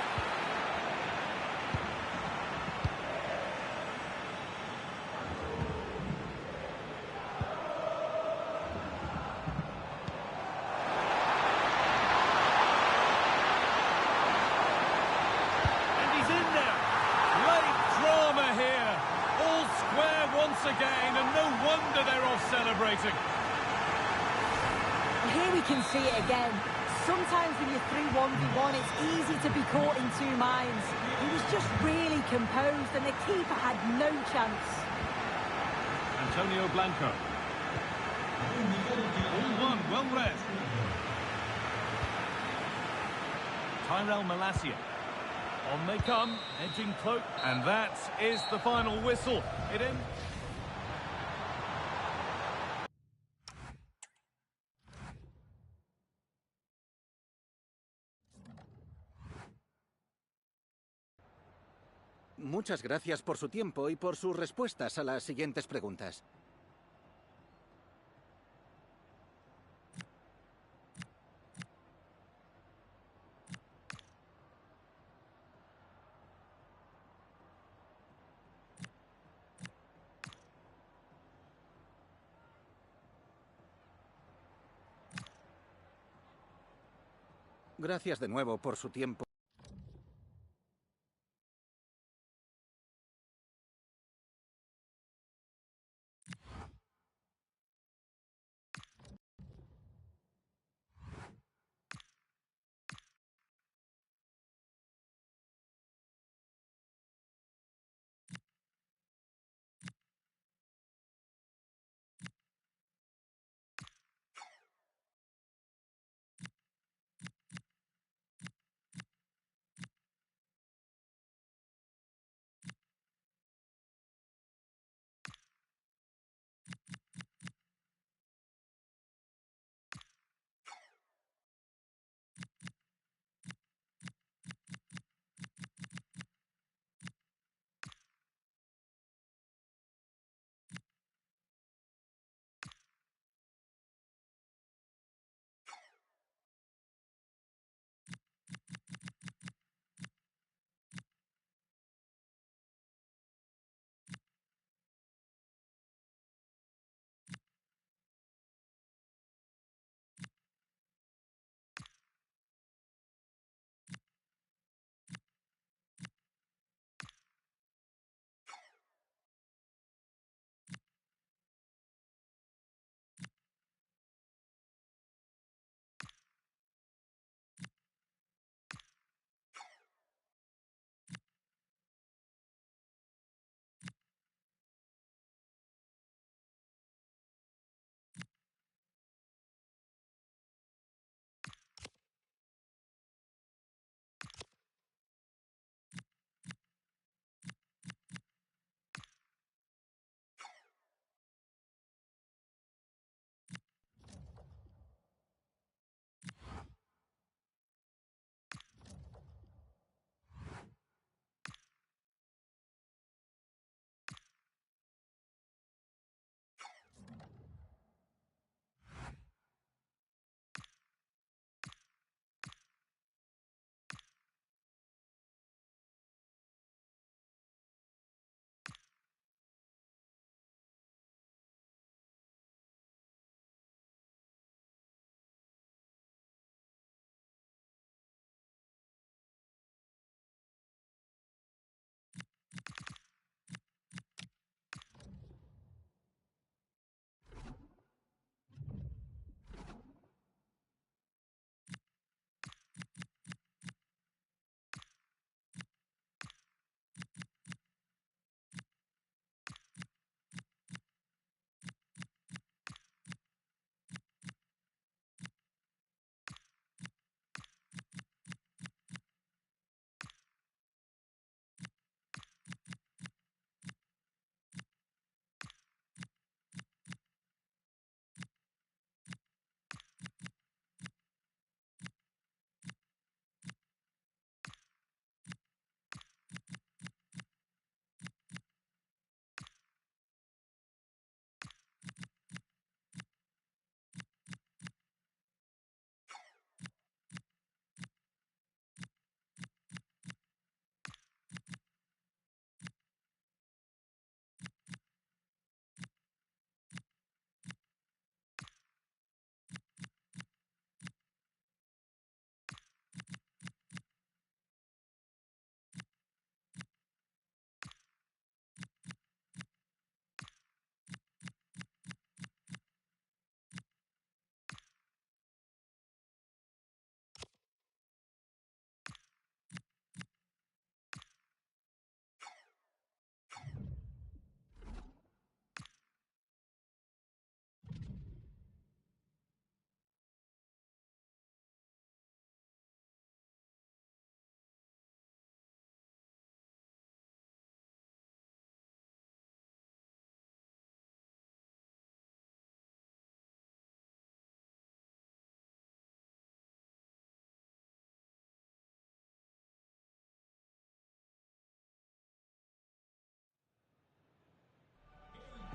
Again, and no wonder they're off celebrating. Here we can see it again. Sometimes when you're through 1v1, it's easy to be caught in two minds. He was just really composed, and the keeper had no chance. Antonio Blanco. All one, well read. Tyrell Malacia. On they come, edging cloak, and that is the final whistle. It ends. Muchas gracias por su tiempo y por sus respuestas a las siguientes preguntas. Gracias de nuevo por su tiempo.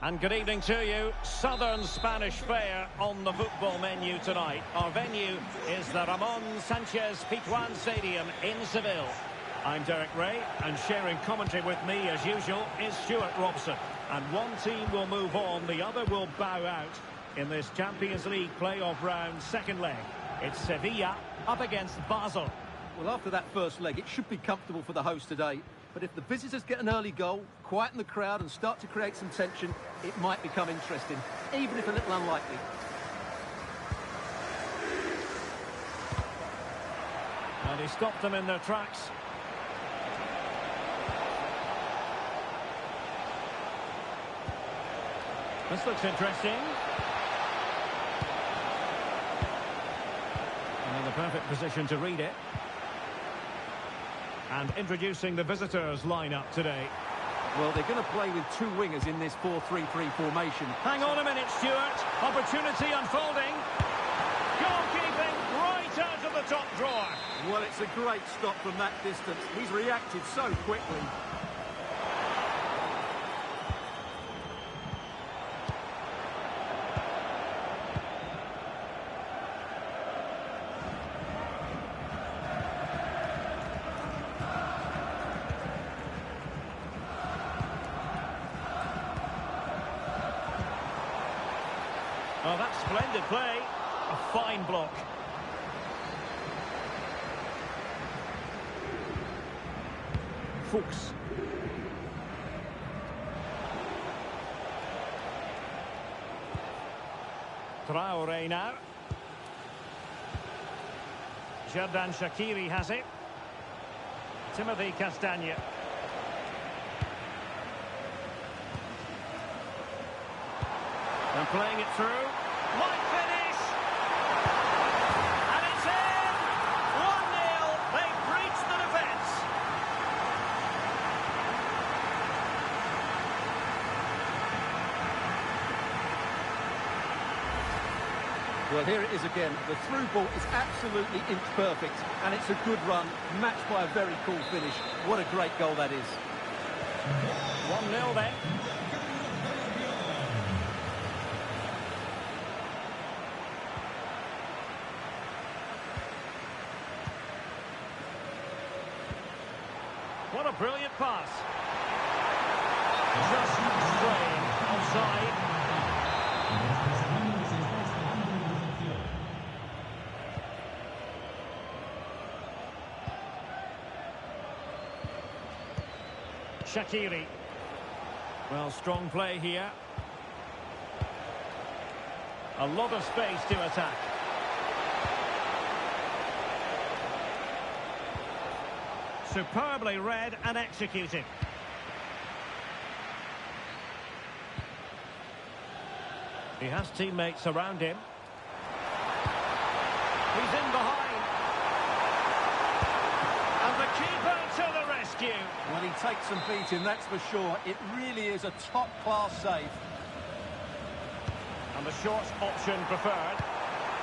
And good evening to you. Southern Spanish fare on the football menu tonight. Our venue is the Ramon Sanchez Pizjuan Stadium in Seville. I'm Derek Ray, and sharing commentary with me, as usual, is Stuart Robson. And one team will move on, the other will bow out in this Champions League playoff round second leg. It's Sevilla up against Basel. Well, after that first leg, it should be comfortable for the host today. But if the visitors get an early goal, quieten the crowd and start to create some tension, it might become interesting, even if a little unlikely. And he stopped them in their tracks. This looks interesting. And in the perfect position to read it. And introducing the visitors' lineup today. Well, they're going to play with two wingers in this 4-3-3 formation. Hang on a minute, Stuart. Opportunity unfolding. Goalkeeping right out of the top drawer. Well, it's a great stop from that distance. He's reacted so quickly. Oh, that's splendid play. A fine block. Fuchs. Traoré now. Xherdan Shaqiri has it. Timothy Castagne. And playing it through. Might finish! And it's in! 1-0. They've breached the defence. Well, here it is again. The through ball is absolutely inch perfect, and it's a good run, matched by a very cool finish. What a great goal that is. 1-0 then. What a brilliant pass. Just straying offside. Shaqiri. Well, strong play here. A lot of space to attack. Superbly read and executed. He has teammates around him. He's in behind. And the keeper to the rescue. Well, he takes some beating, that's for sure. It really is a top-class save. And the short option preferred.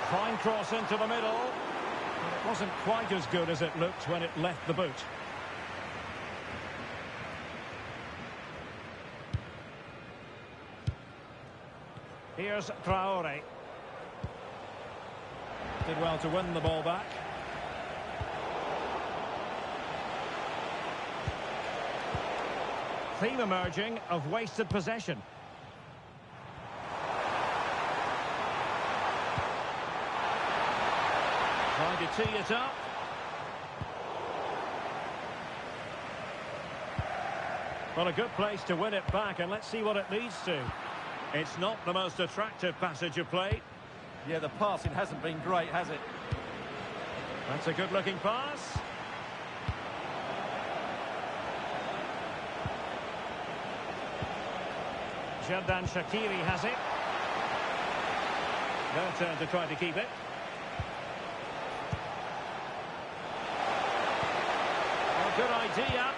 Fine cross into the middle. It wasn't quite as good as it looked when it left the boot. Here's Traoré. Did well to win the ball back. Theme emerging of wasted possession. Trying to tee it up. Well, a good place to win it back, and let's see what it leads to. It's not the most attractive passage of play. Yeah, the passing hasn't been great, has it? That's a good-looking pass. Xherdan Shaqiri has it. Their turn to try to keep it. Well, good idea.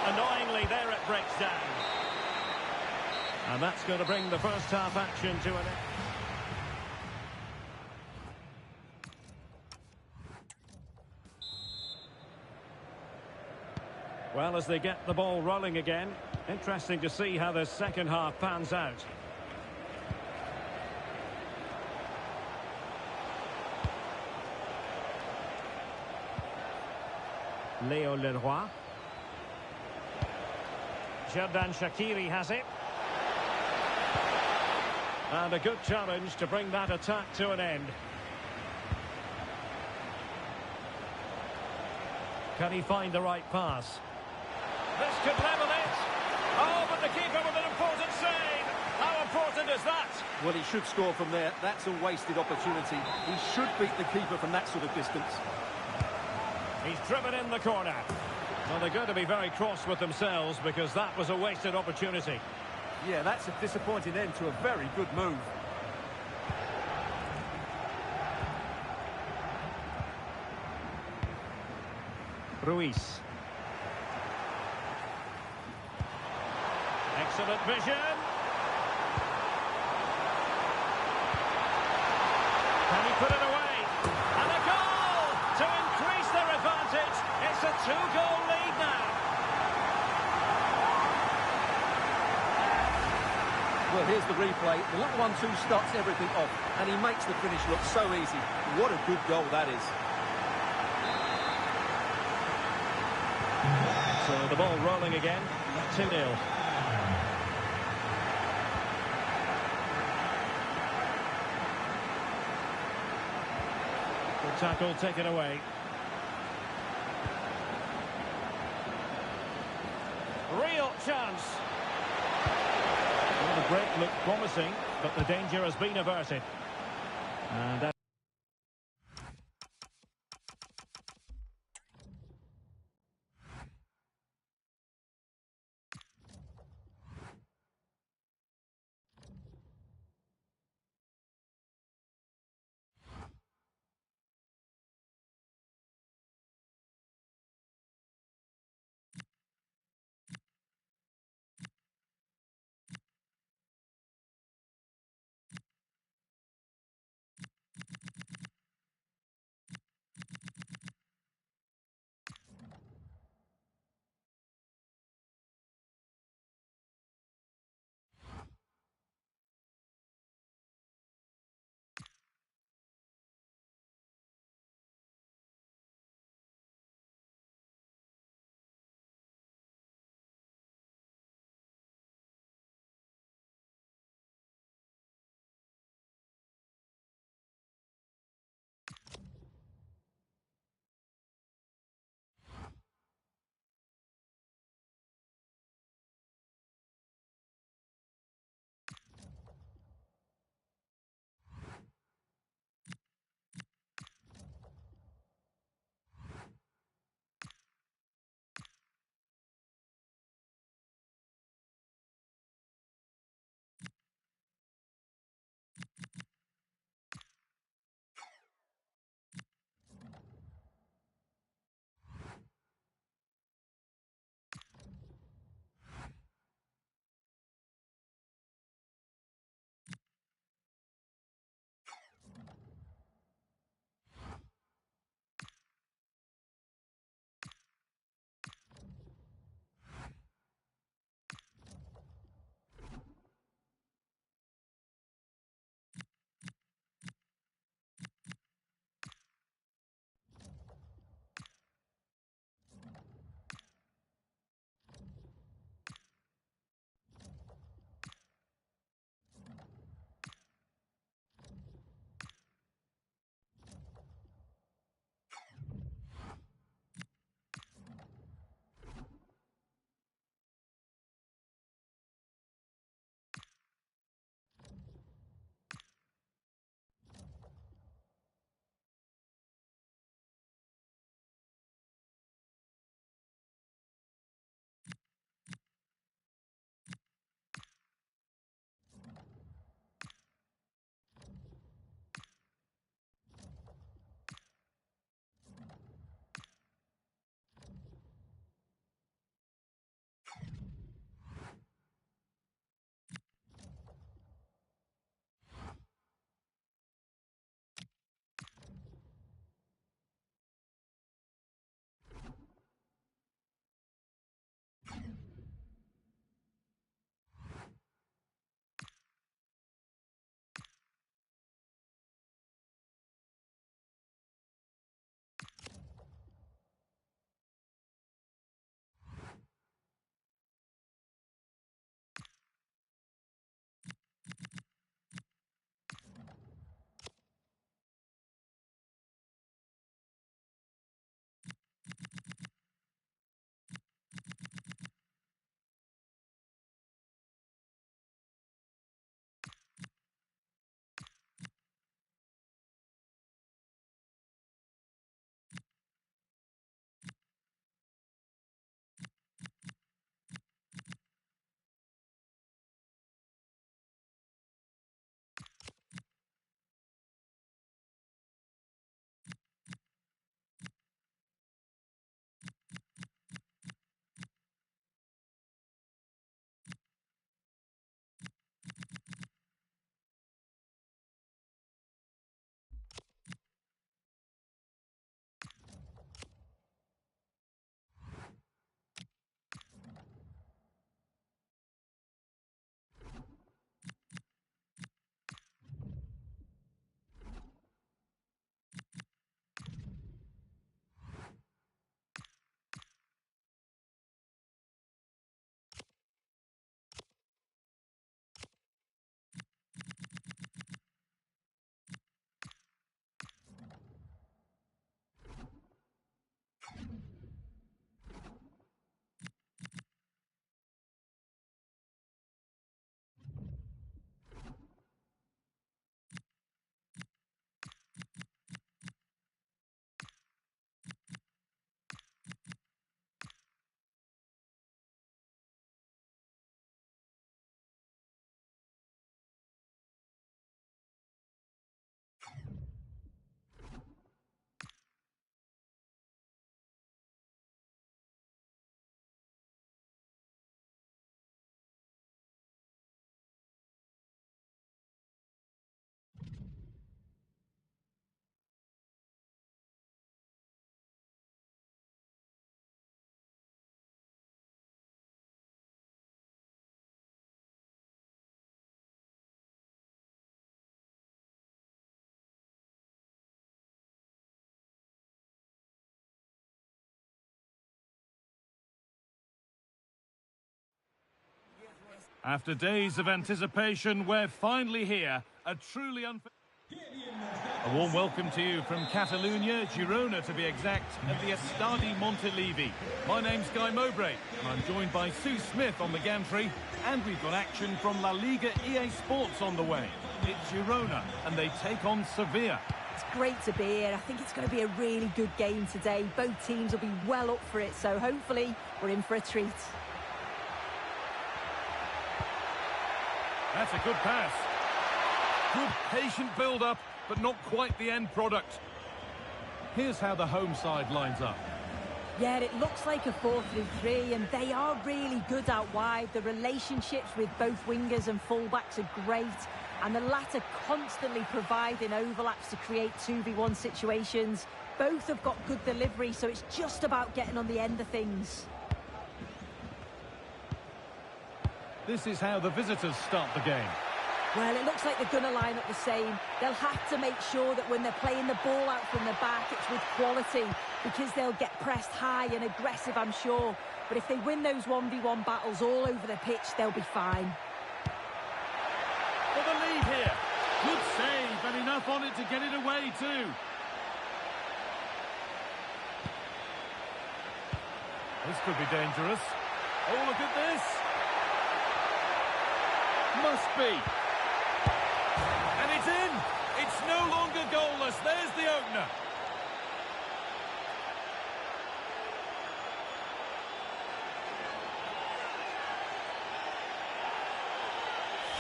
Annoyingly, there it breaks down. And that's going to bring the first half action to an end. Well, as they get the ball rolling again, interesting to see how the second half pans out. Leo Leroy. Xherdan Shaqiri has it. And a good challenge to bring that attack to an end. Can he find the right pass? This could level it. Oh, but the keeper with an important save. How important is that? Well, he should score from there. That's a wasted opportunity. He should beat the keeper from that sort of distance. He's driven in the corner. Well, they're going to be very cross with themselves because that was a wasted opportunity. Yeah, that's a disappointing end to a very good move. Ruiz. Excellent vision. Can he put it away? And a goal to increase their advantage. It's a 2-goal lead now. Well, here's the replay. The little 1-2 starts everything off, and he makes the finish look so easy. What a good goal that is. So the ball rolling again, 2-0. Good tackle taken away. Real chance. Well, the break looked promising, but the danger has been averted. And that After days of anticipation, we're finally here. A truly A warm welcome to you from Catalonia, Girona to be exact, at the Estadi Montilivi. My name's Guy Mowbray, and I'm joined by Sue Smith on the gantry, and we've got action from La Liga EA Sports on the way. It's Girona, and they take on Sevilla. It's great to be here. I think it's going to be a really good game today. Both teams will be well up for it, so hopefully we're in for a treat. That's a good pass. Good patient build-up, but not quite the end product. Here's how the home side lines up. Yeah, it looks like a 4-3-3, and they are really good out wide. The relationships with both wingers and fullbacks are great, and the latter constantly providing overlaps to create 2v1 situations. Both have got good delivery, so it's just about getting on the end of things. This is how the visitors start the game. Well, it looks like they're going to line up the same. They'll have to make sure that when they're playing the ball out from the back, it's with quality, because they'll get pressed high and aggressive, I'm sure. But if they win those 1v1 battles all over the pitch, they'll be fine. For the lead here. Good save, and enough on it to get it away too. This could be dangerous. Oh, look at this. Must be. And it's in. It's no longer goalless. There's the opener.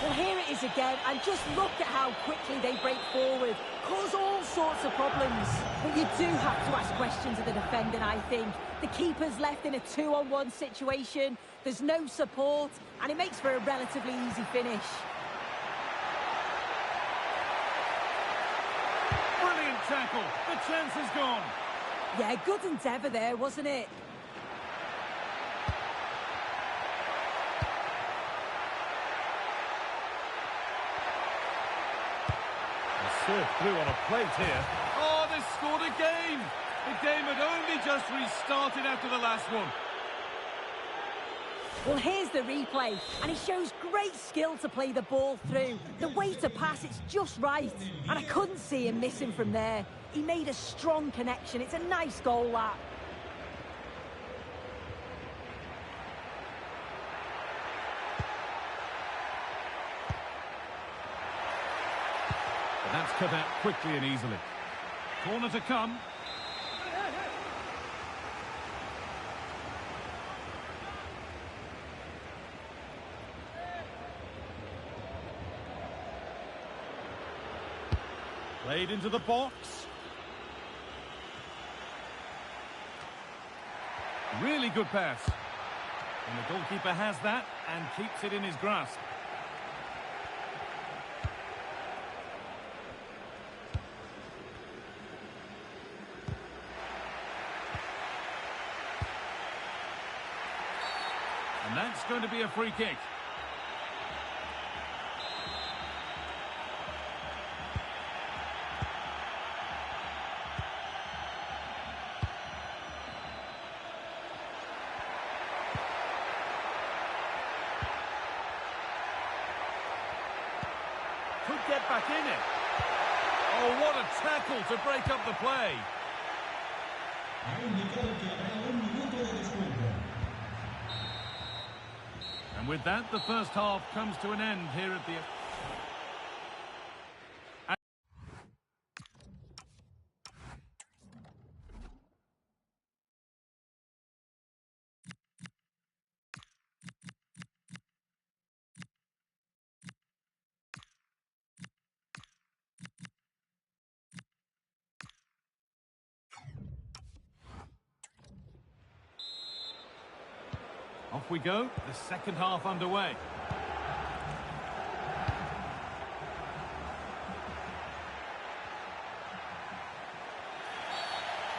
Well, here it is again, and just look at how quickly they break forward. Cause all sorts of problems. But you do have to ask questions of the defending, I think. The keeper's left in a 2-on-1 situation. There's no support, and it makes for a relatively easy finish. Brilliant tackle. The chance is gone. Yeah, good endeavour there, wasn't it? Served through on a plate here. Oh, they scored again. The game had only just restarted after the last one. Well, here's the replay, and he shows great skill to play the ball through. The way to pass, it's just right, and I couldn't see him missing from there. He made a strong connection. It's a nice goal, that. That's cut out quickly and easily. Corner to come. Played into the box. Really good pass. And the goalkeeper has that and keeps it in his grasp. And that's going to be a free kick. Could get back in it. Oh, what a tackle to break up the play. And with that, the first half comes to an end here at the... Off we go, the second half underway.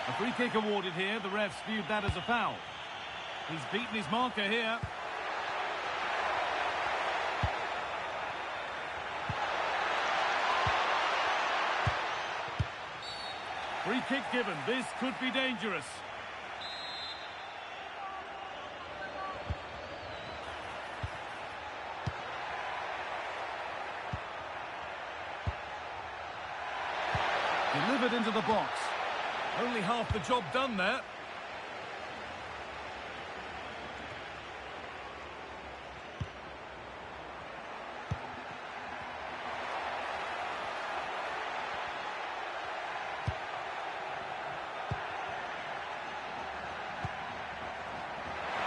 A free kick awarded here. The refs viewed that as a foul. He's beaten his marker here. Free kick given. This could be dangerous. Delivered into the box. Only half the job done there.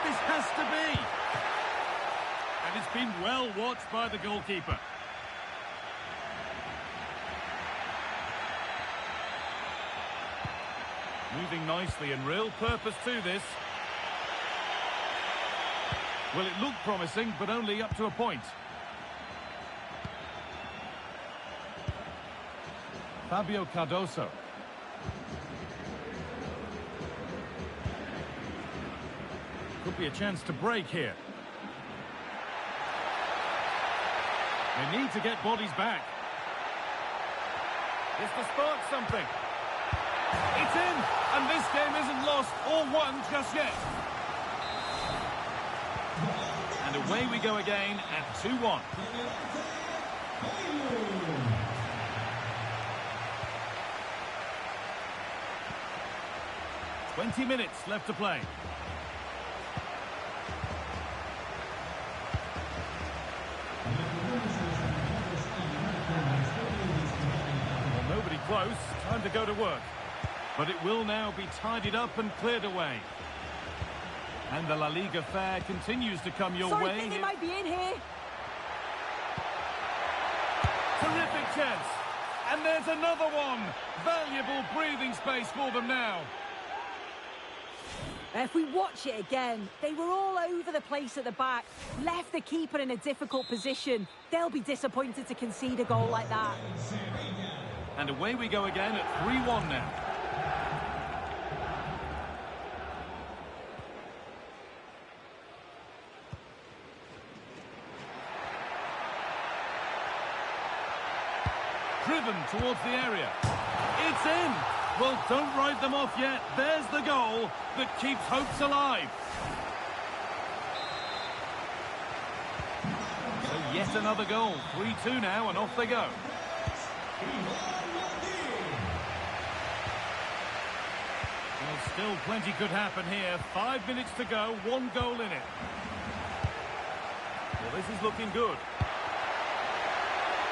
This has to be. And it's been well watched by the goalkeeper. Moving nicely and real purpose to this. Well, it looked promising, but only up to a point. Fabio Cardoso. Could be a chance to break here. They need to get bodies back. It's to spark something. It's in, and this game isn't lost or won just yet. And away we go again at 2-1. "20 minutes left to play. Well, nobody close. Time to go to work. But it will now be tidied up and cleared away. And the La Liga fare continues to come your way. I think they might be in here. Terrific chance. And there's another one. Valuable breathing space for them now. If we watch it again, they were all over the place at the back, left the keeper in a difficult position. They'll be disappointed to concede a goal like that. And away we go again at 3-1 now. Driven towards the area. It's in. Well, don't write them off yet. There's the goal that keeps hopes alive. So yet another goal. 3-2 now, and off they go. Well, still plenty could happen here. 5 minutes to go, 1 goal in it. Well, this is looking good.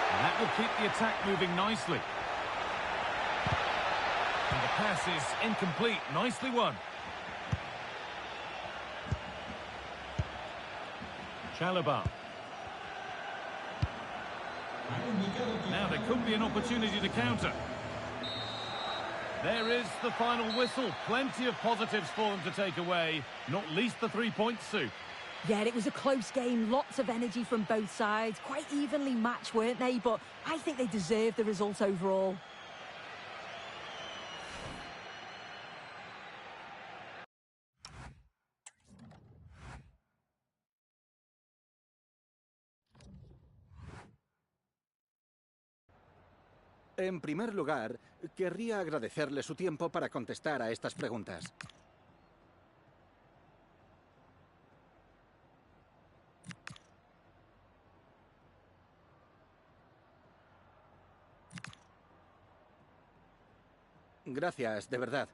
And that will keep the attack moving nicely. And the pass is incomplete. Nicely won. Chalobah. Now there could be an opportunity to counter. There is the final whistle. Plenty of positives for them to take away. Not least the 3-point soup. Yeah, it was a close game, lots of energy from both sides, quite evenly matched, weren't they? But I think they deserved the result overall. En primer lugar, querría agradecerle su tiempo para contestar a estas preguntas. Gracias, de verdad.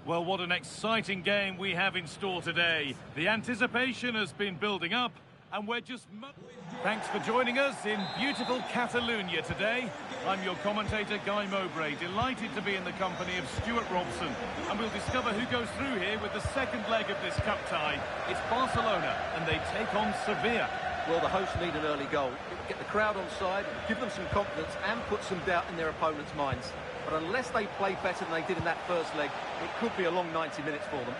Well, what an exciting game we have in store today. The anticipation has been building up, and we're just... Thanks for joining us in beautiful Catalonia today. I'm your commentator, Guy Mowbray, delighted to be in the company of Stuart Robson. And we'll discover who goes through here with the second leg of this cup tie. It's Barcelona, and they take on Sevilla. Well, the hosts need an early goal. It will get the crowd on side, give them some confidence, and put some doubt in their opponent's minds. But unless they play better than they did in that first leg, it could be a long 90 minutes for them.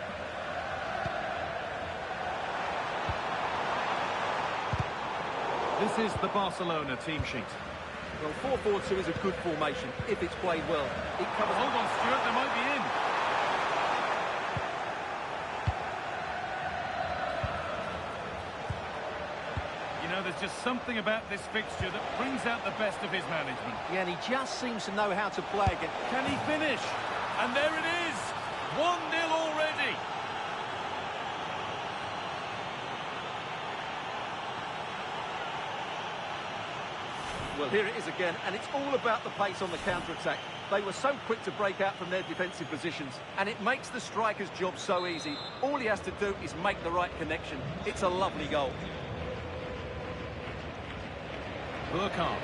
This is the Barcelona team sheet. Well, 4-4-2 is a good formation if it's played well. It covers... Hold on, Stuart, they might be in. You know, there's just something about this fixture that brings out the best of his management. Yeah, and he just seems to know how to play again. Can he finish? And there it is! 1-0 already! Well, here it is again, and it's all about the pace on the counter-attack. They were so quick to break out from their defensive positions, and it makes the striker's job so easy. All he has to do is make the right connection. It's a lovely goal. Burkhardt.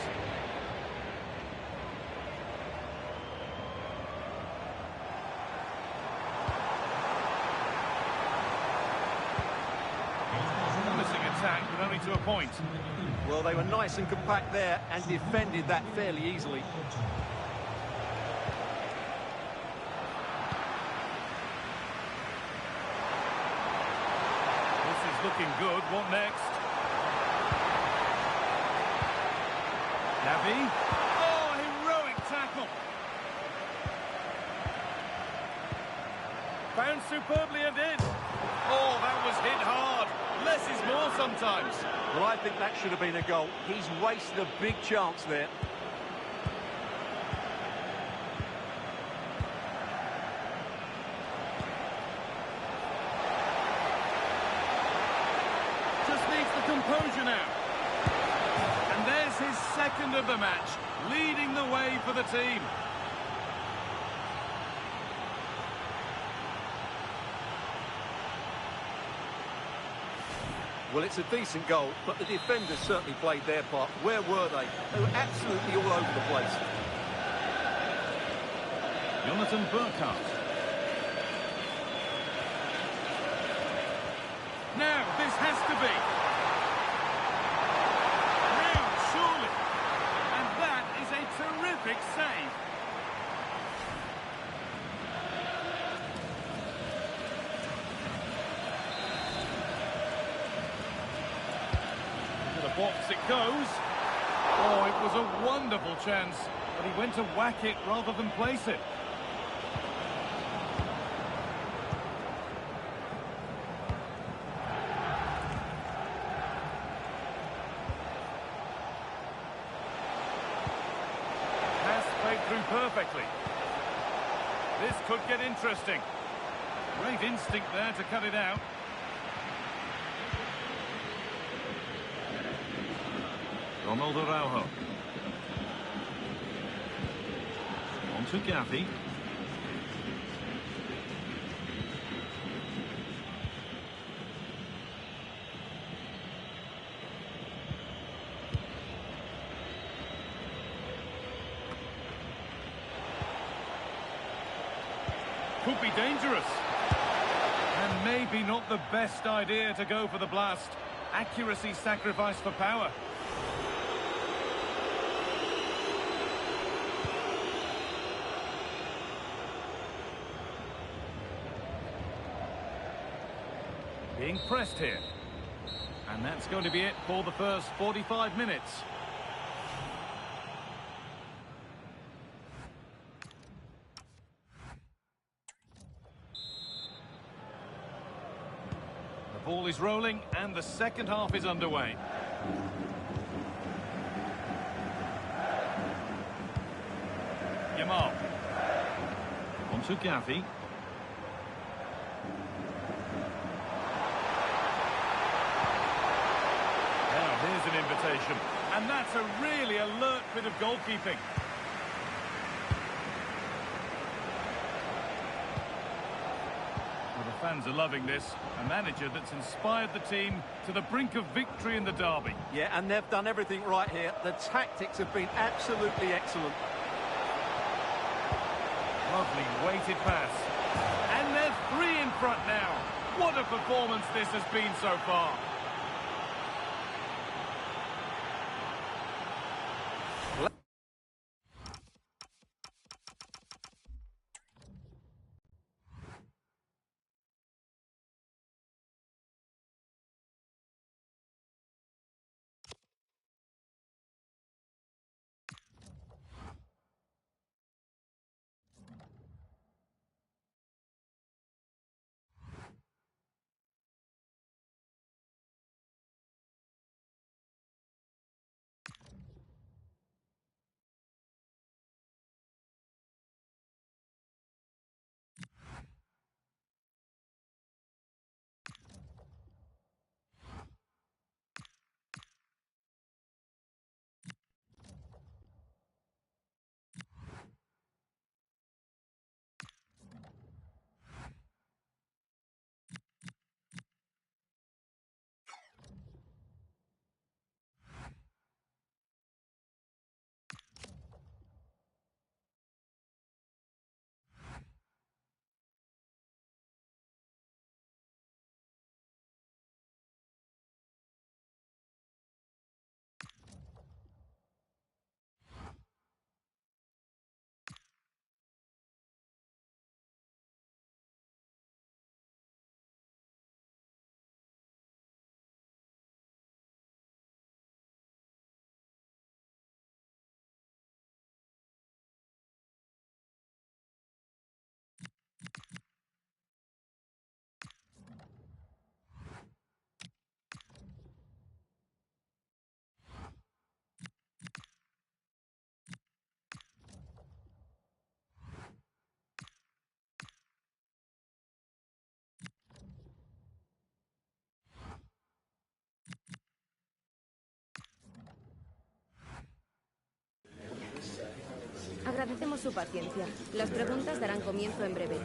Promising attack, but only to a point. Well, they were nice and compact there and defended that fairly easily. This is looking good. What next? Navi. Oh, heroic tackle. Found superbly and in. Oh, that was hit hard. Less is more sometimes. Well, I think that should have been a goal. He's wasted a big chance there. Just needs the composure now. And there's his second of the match, leading the way for the team. Well, it's a decent goal, but the defenders certainly played their part. Where were they? They were absolutely all over the place. Jonathan Burkhardt. Now, this has to be. Now, surely. And that is a terrific save. Box it goes. Oh, it was a wonderful chance, but he went to whack it rather than place it. Pass played through perfectly. This could get interesting. Great instinct there to cut it out. Ronald Araujo. On to Gavi. Could be dangerous. And maybe not the best idea to go for the blast. Accuracy sacrificed for power. Being pressed here. And that's going to be it for the first 45 minutes. The ball is rolling and the second half is underway. Yamal. On to Gavi. Here's an invitation, and that's a really alert bit of goalkeeping. Fans are loving this. A manager that's inspired the team to the brink of victory in the derby. Yeah, and they've done everything right here. The tactics have been absolutely excellent. Lovely weighted pass. And they're 3 in front now. What a performance this has been so far. Agradecemos su paciencia. Las preguntas darán comienzo en breve.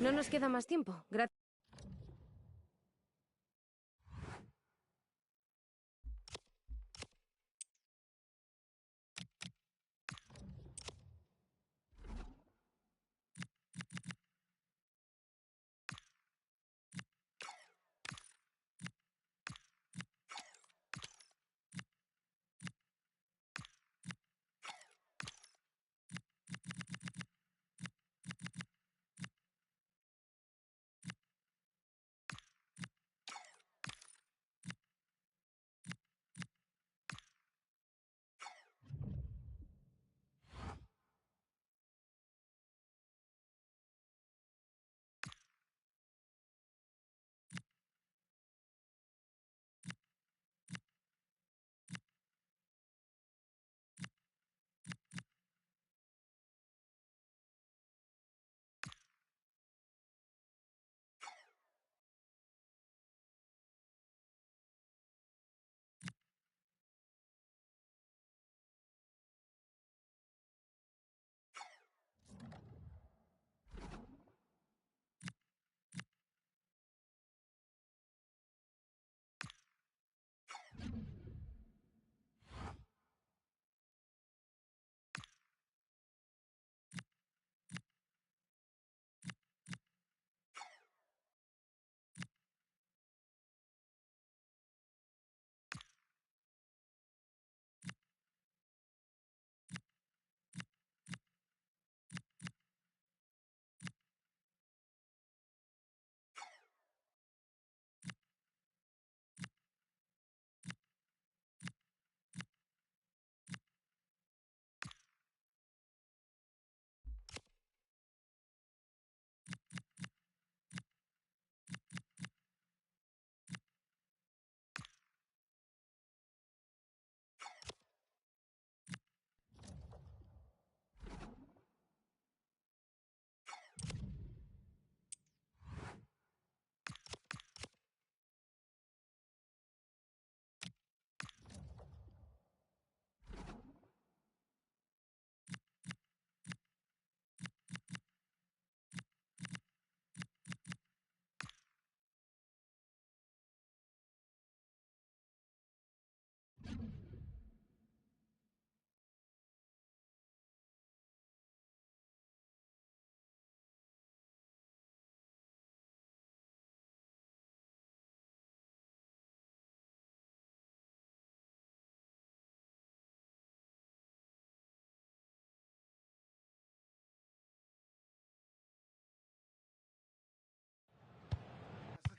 No nos queda más tiempo. Gracias.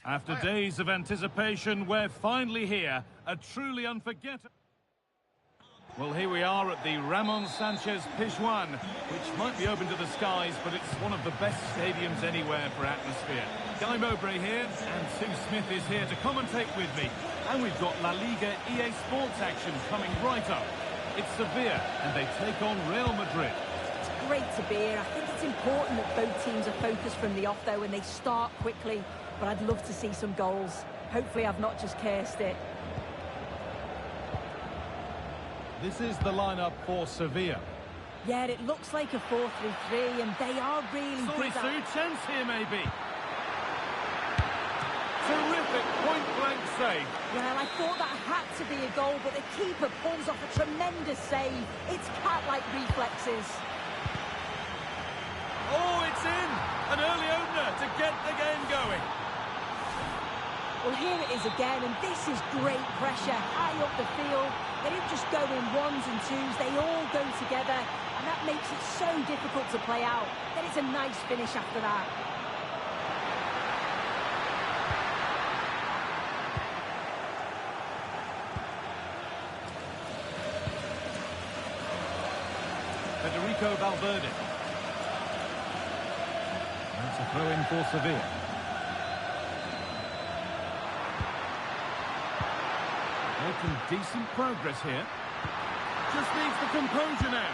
After days of anticipation, we're finally here. A truly unforgettable... Well, here we are at the Ramon Sanchez Pizjuan, which might be open to the skies, but it's one of the best stadiums anywhere for atmosphere. Guy Mowbray here, and Sue Smith is here to commentate with me. And we've got La Liga EA Sports action coming right up. It's Sevilla, and they take on Real Madrid. It's great to be here. I think it's important that both teams are focused from the off, though, and they start quickly. But I'd love to see some goals. Hopefully I've not just cursed it. This is the lineup for Sevilla. Yeah, it looks like a 4-3-3, and they are really Sorry, good Sue, at... chance here maybe. Terrific point-blank save. Well, I thought that had to be a goal, but the keeper pulls off a tremendous save. It's cat-like reflexes. Oh, it's in! An early opener to get the game going. Well, here it is again, and this is great pressure, high up the field. They don't just go in ones and twos, they all go together, and that makes it so difficult to play out. Then it's a nice finish after that. Federico Valverde. That's a throw-in for Sevilla. Making decent progress here. Just needs the composure now.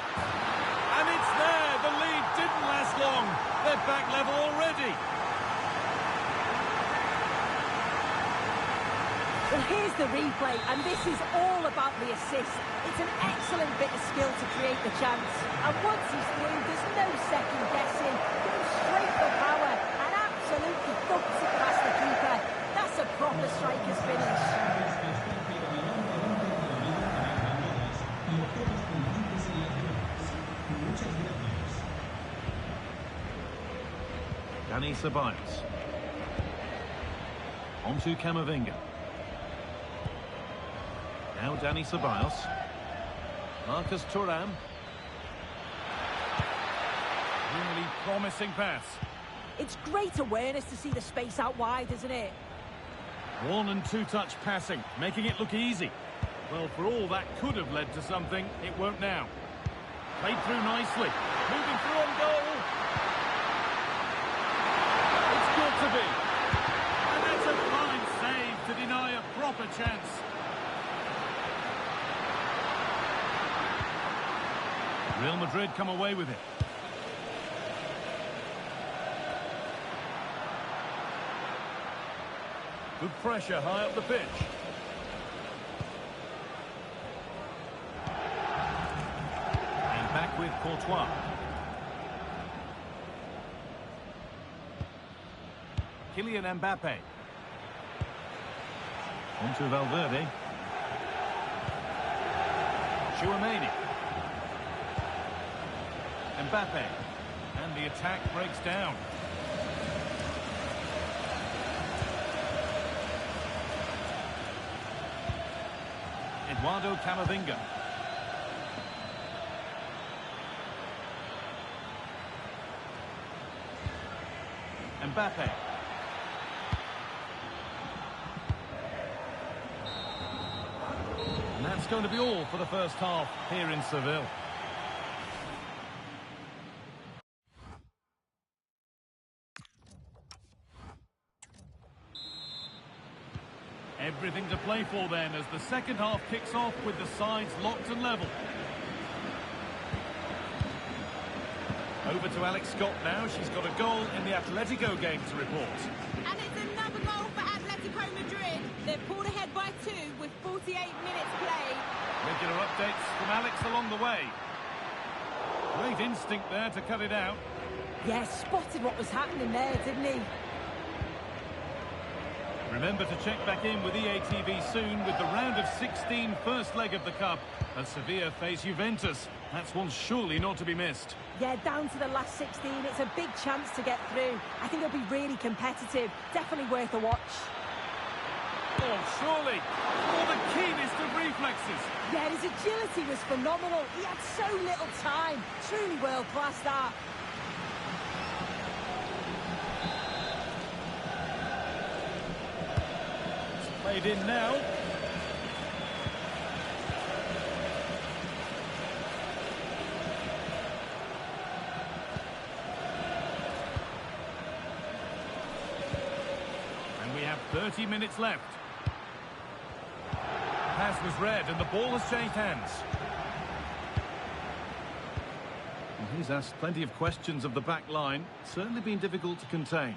And it's there. The lead didn't last long. They're back level already. Well, here's the replay, and this is all about the assist. It's an excellent bit of skill to create the chance. And once he's through, there's no second guessing. Goes straight for power and absolutely thumps it past the keeper. That's a proper striker's finish. Dani Ceballos. On to Camavinga. Now Dani Ceballos. Marcus Thuram. Really promising pass. It's great awareness to see the space out wide, isn't it? One and two touch passing, making it look easy. Well, for all that could have led to something, it won't now. Played through nicely. Moving through on goal. It's got to be. And that's a fine save to deny a proper chance. Real Madrid come away with it. Good pressure high up the pitch. And back with Courtois. Kylian Mbappe. On to Valverde. Tchouaméni. Mbappe. And the attack breaks down. Eduardo Camavinga. Mbappe. And that's going to be all for the first half here in Seville. Everything to play for then as the second half kicks off with the sides locked and level. Over to Alex Scott now. She's got a goal in the Atletico game to report. And it's another goal for Atletico Madrid. They're pulled ahead by 2 with 48 minutes played. Regular updates from Alex along the way. Great instinct there to cut it out. Yeah, spotted what was happening there, didn't he? Remember to check back in with EA TV soon with the round of 16 first leg of the Cup as Sevilla face Juventus. That's one surely not to be missed. Yeah, down to the last 16. It's a big chance to get through. I think it'll be really competitive. Definitely worth a watch. Oh, surely. For the keenest of reflexes. Yeah, his agility was phenomenal. He had so little time. Truly world-class, that. Played in now. And we have 30 minutes left. Pass was read and the ball has changed hands. Well, he's asked plenty of questions of the back line. Certainly been difficult to contain.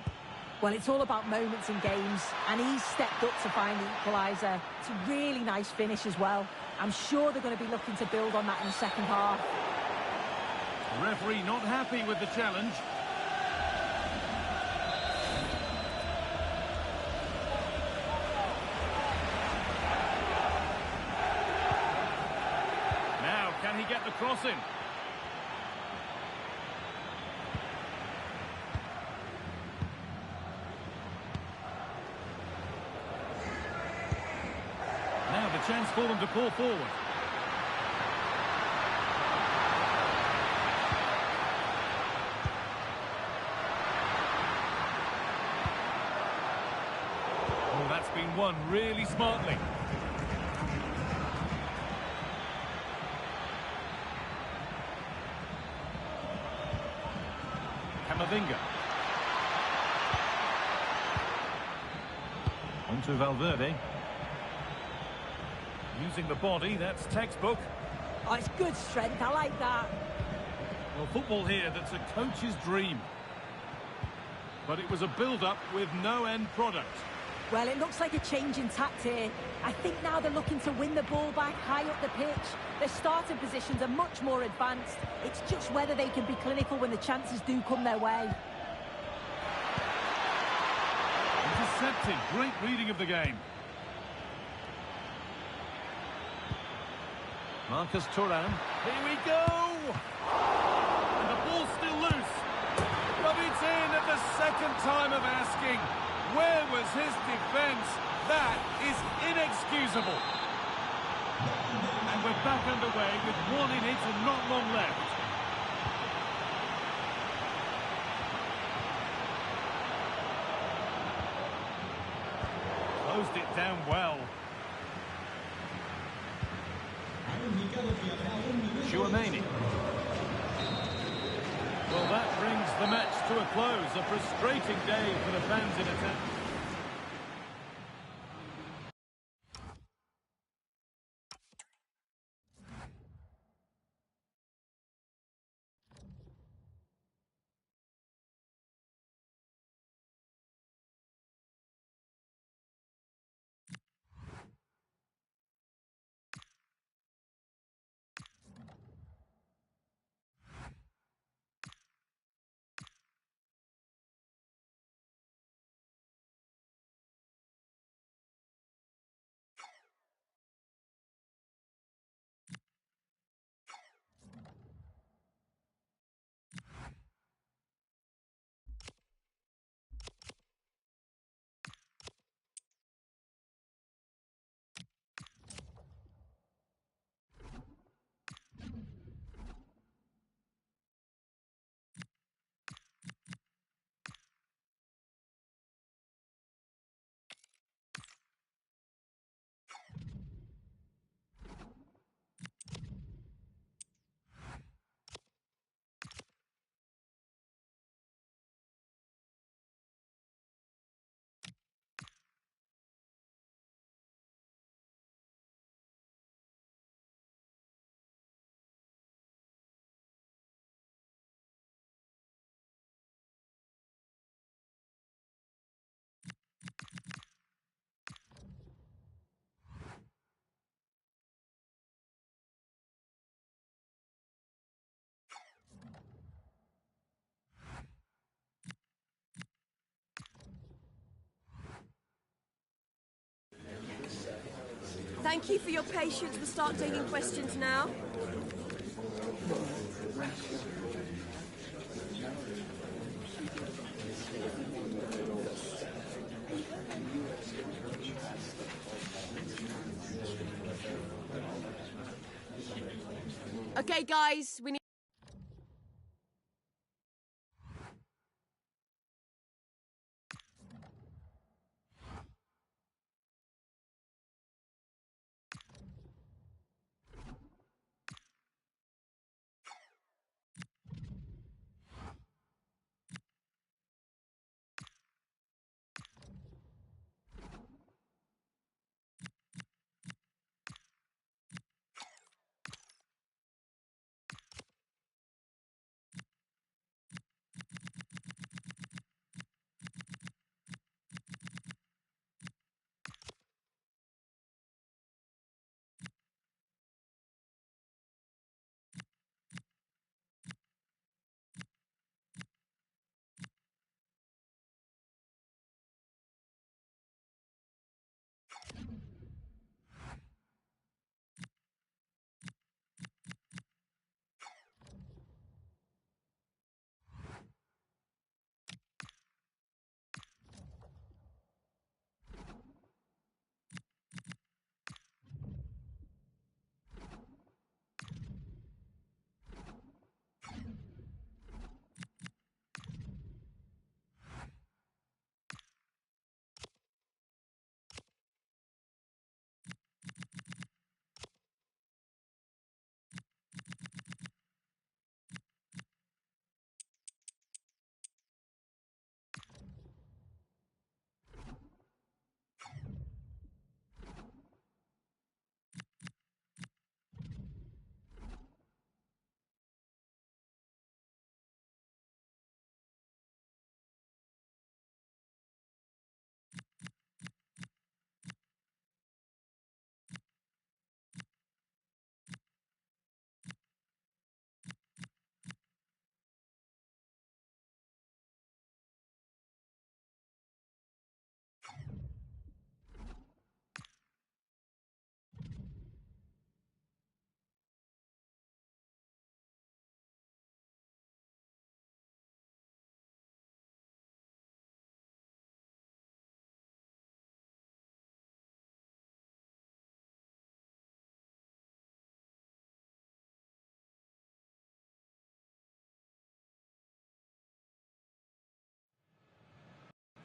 Well, it's all about moments in games, and he's stepped up to find the equaliser. It's a really nice finish as well. I'm sure they're going to be looking to build on that in the second half. The referee not happy with the challenge. Now, can he get the cross in? Now the chance for them to pull forward. Oh, that's been won really smartly. Camavinga. On to Valverde. Using the body, that's textbook. Oh, it's good strength, I like that. Well, football here, that's a coach's dream. But it was a build-up with no end product. Well, it looks like a change in tact here. I think now they're looking to win the ball back high up the pitch. Their starting positions are much more advanced. It's just whether they can be clinical when the chances do come their way. Intercepted, great reading of the game. Marcus Thuram. Here we go! And the ball's still loose. But it's in at the second time of asking. Where was his defence? That is inexcusable. And we're back underway with one in it and not long left. Closed it down well. Chouameni. Well, that brings the match to a close. A frustrating day for the fans in attendance. Thank you for your patience. We'll start taking questions now. Okay, guys, we need...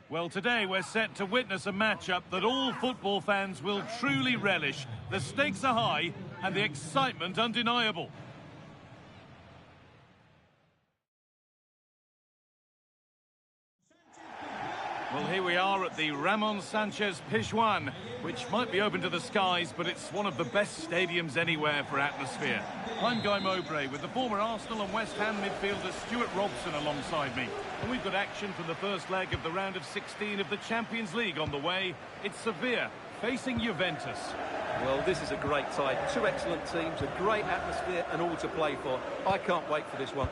Well, today we're set to witness a matchup that all football fans will truly relish. The stakes are high and the excitement undeniable. Well, here we are at the Ramon Sanchez Pizjuan, which might be open to the skies, but it's one of the best stadiums anywhere for atmosphere. I'm Guy Mowbray with the former Arsenal and West Ham midfielder Stuart Robson alongside me. And we've got action from the first leg of the round of 16 of the Champions League on the way. It's Sevilla facing Juventus. Well, this is a great tie. Two excellent teams, a great atmosphere and all to play for. I can't wait for this one.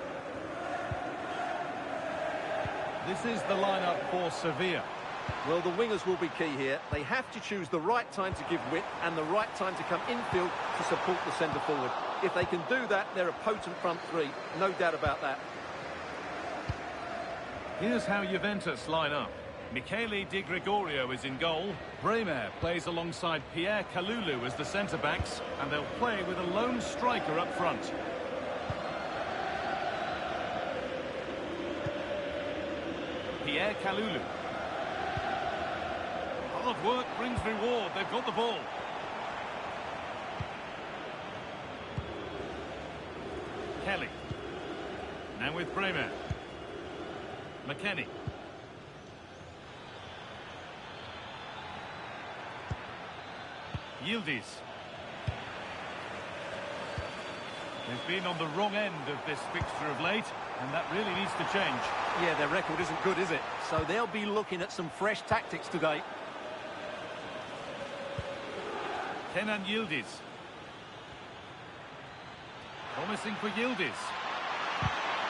This is the lineup for Sevilla. Well, the wingers will be key here. They have to choose the right time to give width and the right time to come infield to support the centre forward. If they can do that, they're a potent front three. No doubt about that. Here's how Juventus line up. Michele Di Gregorio is in goal. Bremer plays alongside Pierre Kalulu as the centre-backs, and they'll play with a lone striker up front. Pierre Kalulu. Hard work brings reward. They've got the ball. Kelly. Now with Bremer. McKennie. Yildiz. They've been on the wrong end of this fixture of late, and that really needs to change. Yeah, their record isn't good, is it? So they'll be looking at some fresh tactics today. Kenan Yildiz. Promising for Yildiz.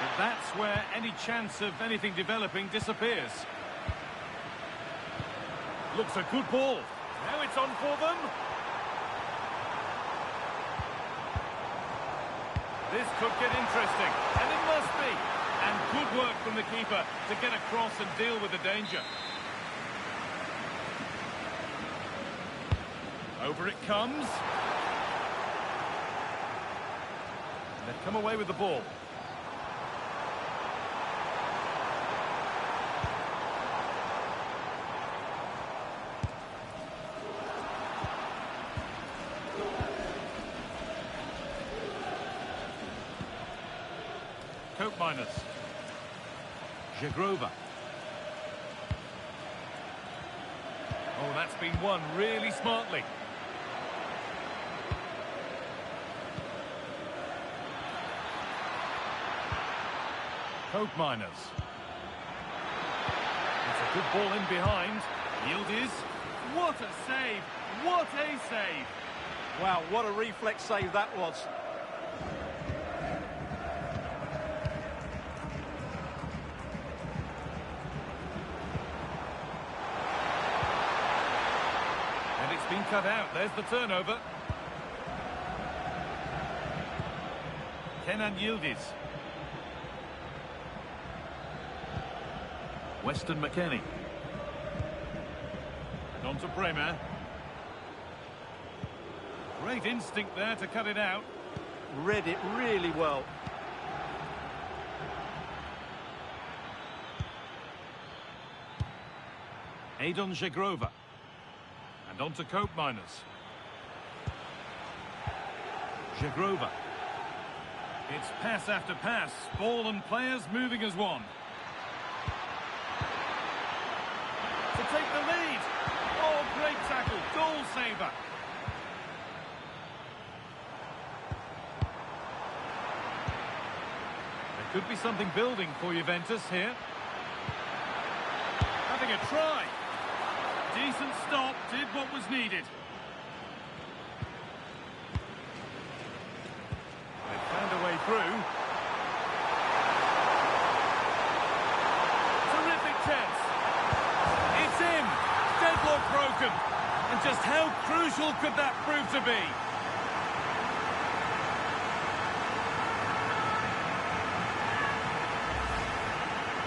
But that's where any chance of anything developing disappears. Looks a good ball. Now it's on for them. This could get interesting, and it must be. And good work from the keeper to get across and deal with the danger. Over it comes. They've come away with the ball. Cope minus. Jagrova. Oh, that's been won really smartly. Cope minus. It's a good ball in behind. Yildiz. What a save! What a save! Wow, what a reflex save that was. Been cut out. There's the turnover. Kenan Yildiz. Weston McKennie. And on to Bremer. Great instinct there to cut it out. Read it really well. Adon Jagrova. And on to Cope minus. Jagrova. It's pass after pass. Ball and players moving as one. To take the lead. Oh, great tackle. Goal saver. There could be something building for Juventus here. Having a try. Decent stop, did what was needed. They've found a way through. Terrific chance. It's in. Deadlock broken. And just how crucial could that prove to be?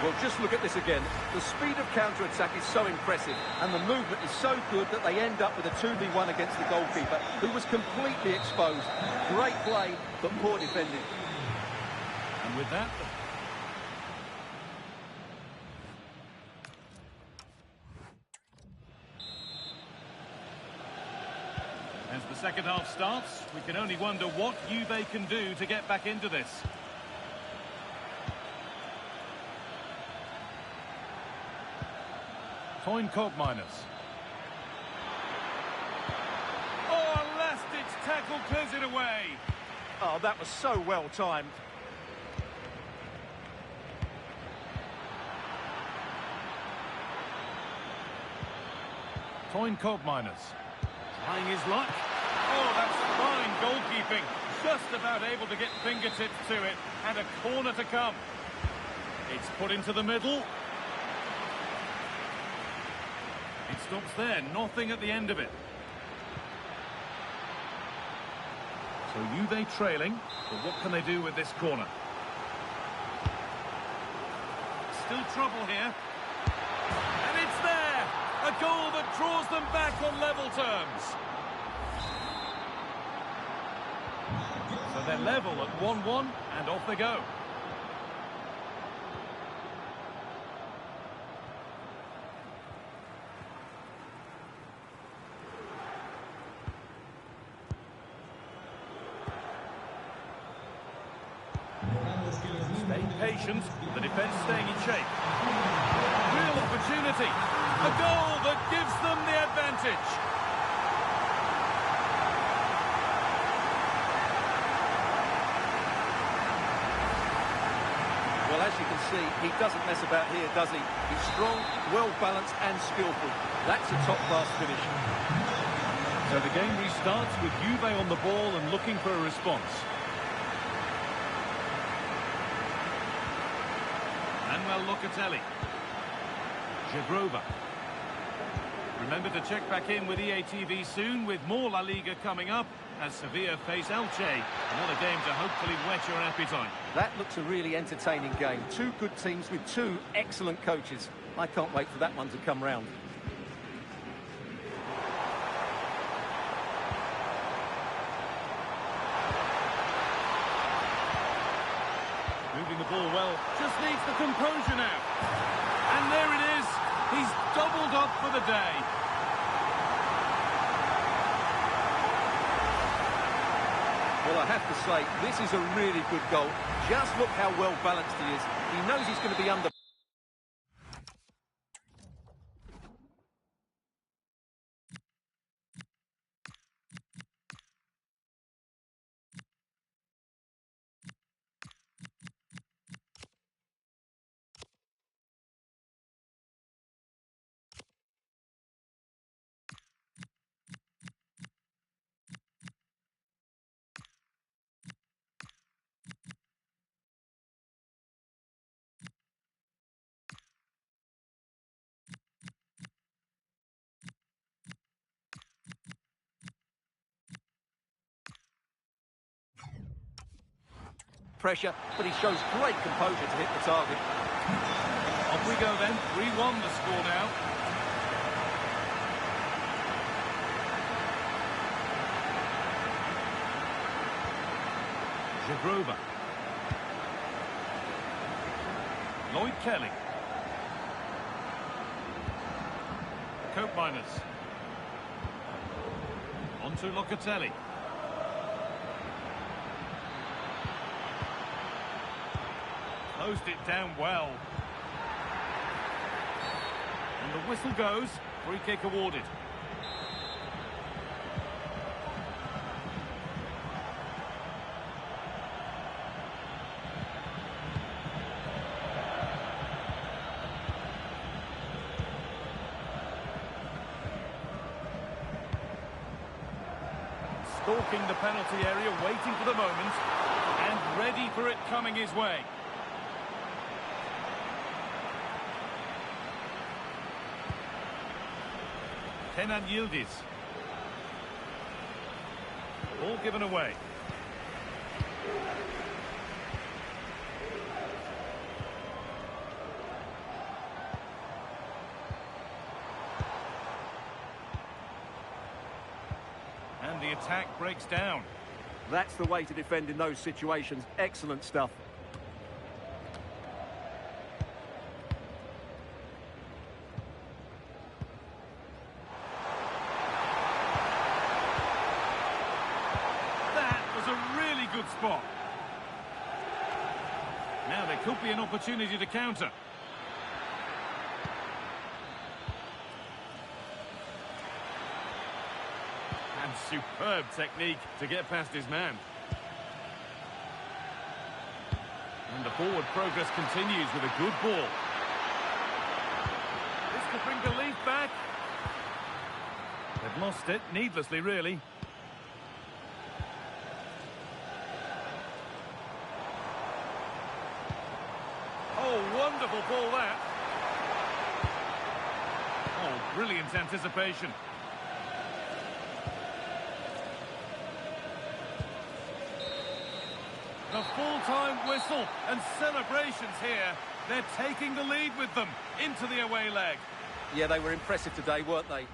Well, just look at this again. The speed of counter-attack is so impressive, and the movement is so good that they end up with a 2v1 against the goalkeeper, who was completely exposed. Great play, but poor defending. And with that... second half starts, we can only wonder what Juve can do to get back into this. Koopmeiners. Oh, a last-ditch tackle clears it away. Oh, that was so well timed. Koopmeiners. Trying his luck. Oh, that's fine goalkeeping. Just about able to get fingertips to it. And a corner to come. It's put into the middle. It stops there. Nothing at the end of it. So Juve trailing. But what can they do with this corner? Still trouble here. And it's there! A goal that draws them back on level terms. So they're level at 1-1 and off they go. Staying patient, the defence staying in shape. Real opportunity. A goal that gives them the advantage. Well, as you can see, he doesn't mess about here, does he? He's strong, well-balanced and skillful. That's a top-class finish. So the game restarts with Juve on the ball and looking for a response. Locatelli. Jagrova. Remember to check back in with EA TV soon with more La Liga coming up as Sevilla face Elche. Another game to hopefully whet your appetite. That looks a really entertaining game. Two good teams with two excellent coaches. I can't wait for that one to come round. Moving the ball well, just needs the composure now. And there it is, he's doubled up for the day. Well, I have to say, this is a really good goal. Just look how well balanced he is. He knows he's going to be under... pressure, but he shows great composure to hit the target. Off we go then, 3-1 the score now. Jagrova. Lloyd Kelly. Koopmeiners. On to Locatelli. Closed it down well. And the whistle goes. Free kick awarded. Stalking the penalty area, waiting for the moment, and ready for it coming his way. Kenan Yildiz. Ball given away. And the attack breaks down. That's the way to defend in those situations. Excellent stuff. spot. Now there could be an opportunity to counter. And superb technique to get past his man. And the forward progress continues with a good ball. This could bring belief back. They've lost it, needlessly, really. Oh, wonderful ball, that. Oh, brilliant anticipation. The full-time whistle and celebrations here. They're taking the lead with them into the away leg. Yeah, they were impressive today, weren't they?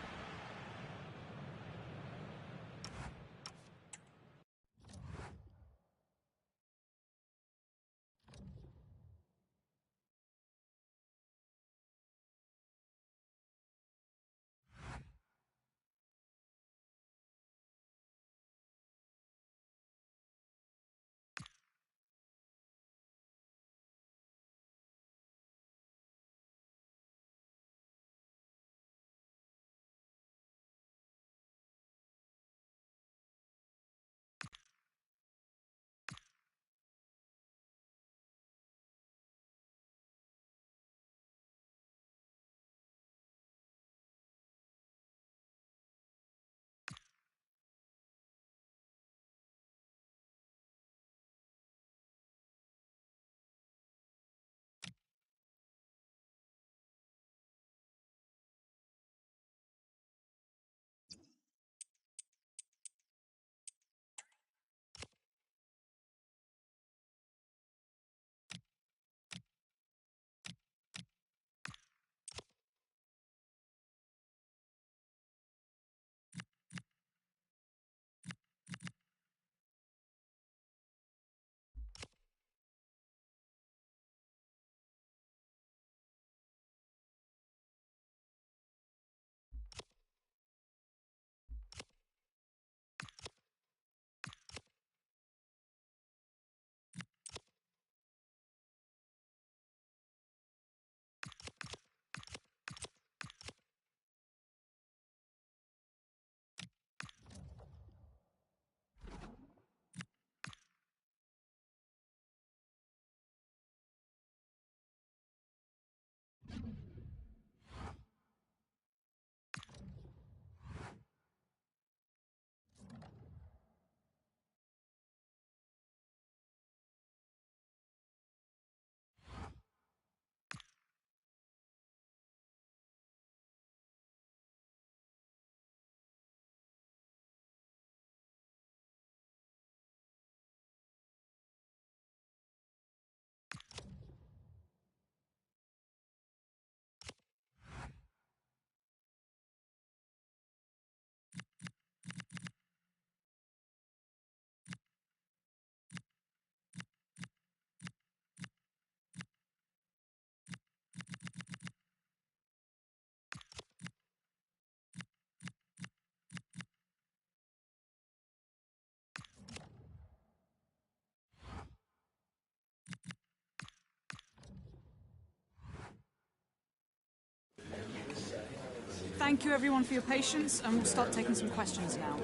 Thank you everyone for your patience, and we'll start taking some questions now.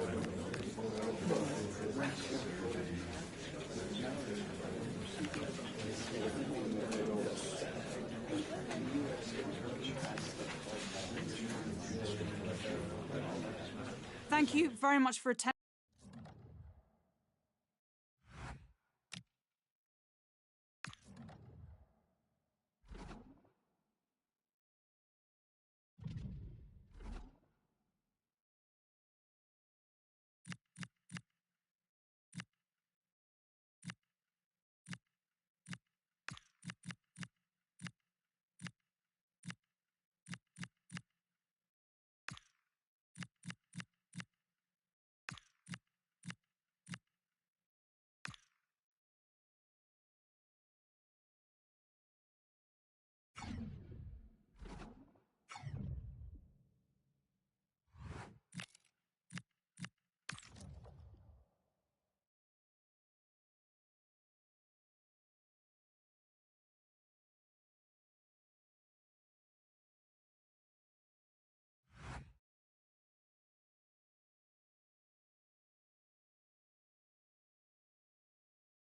Thank you very much for attending.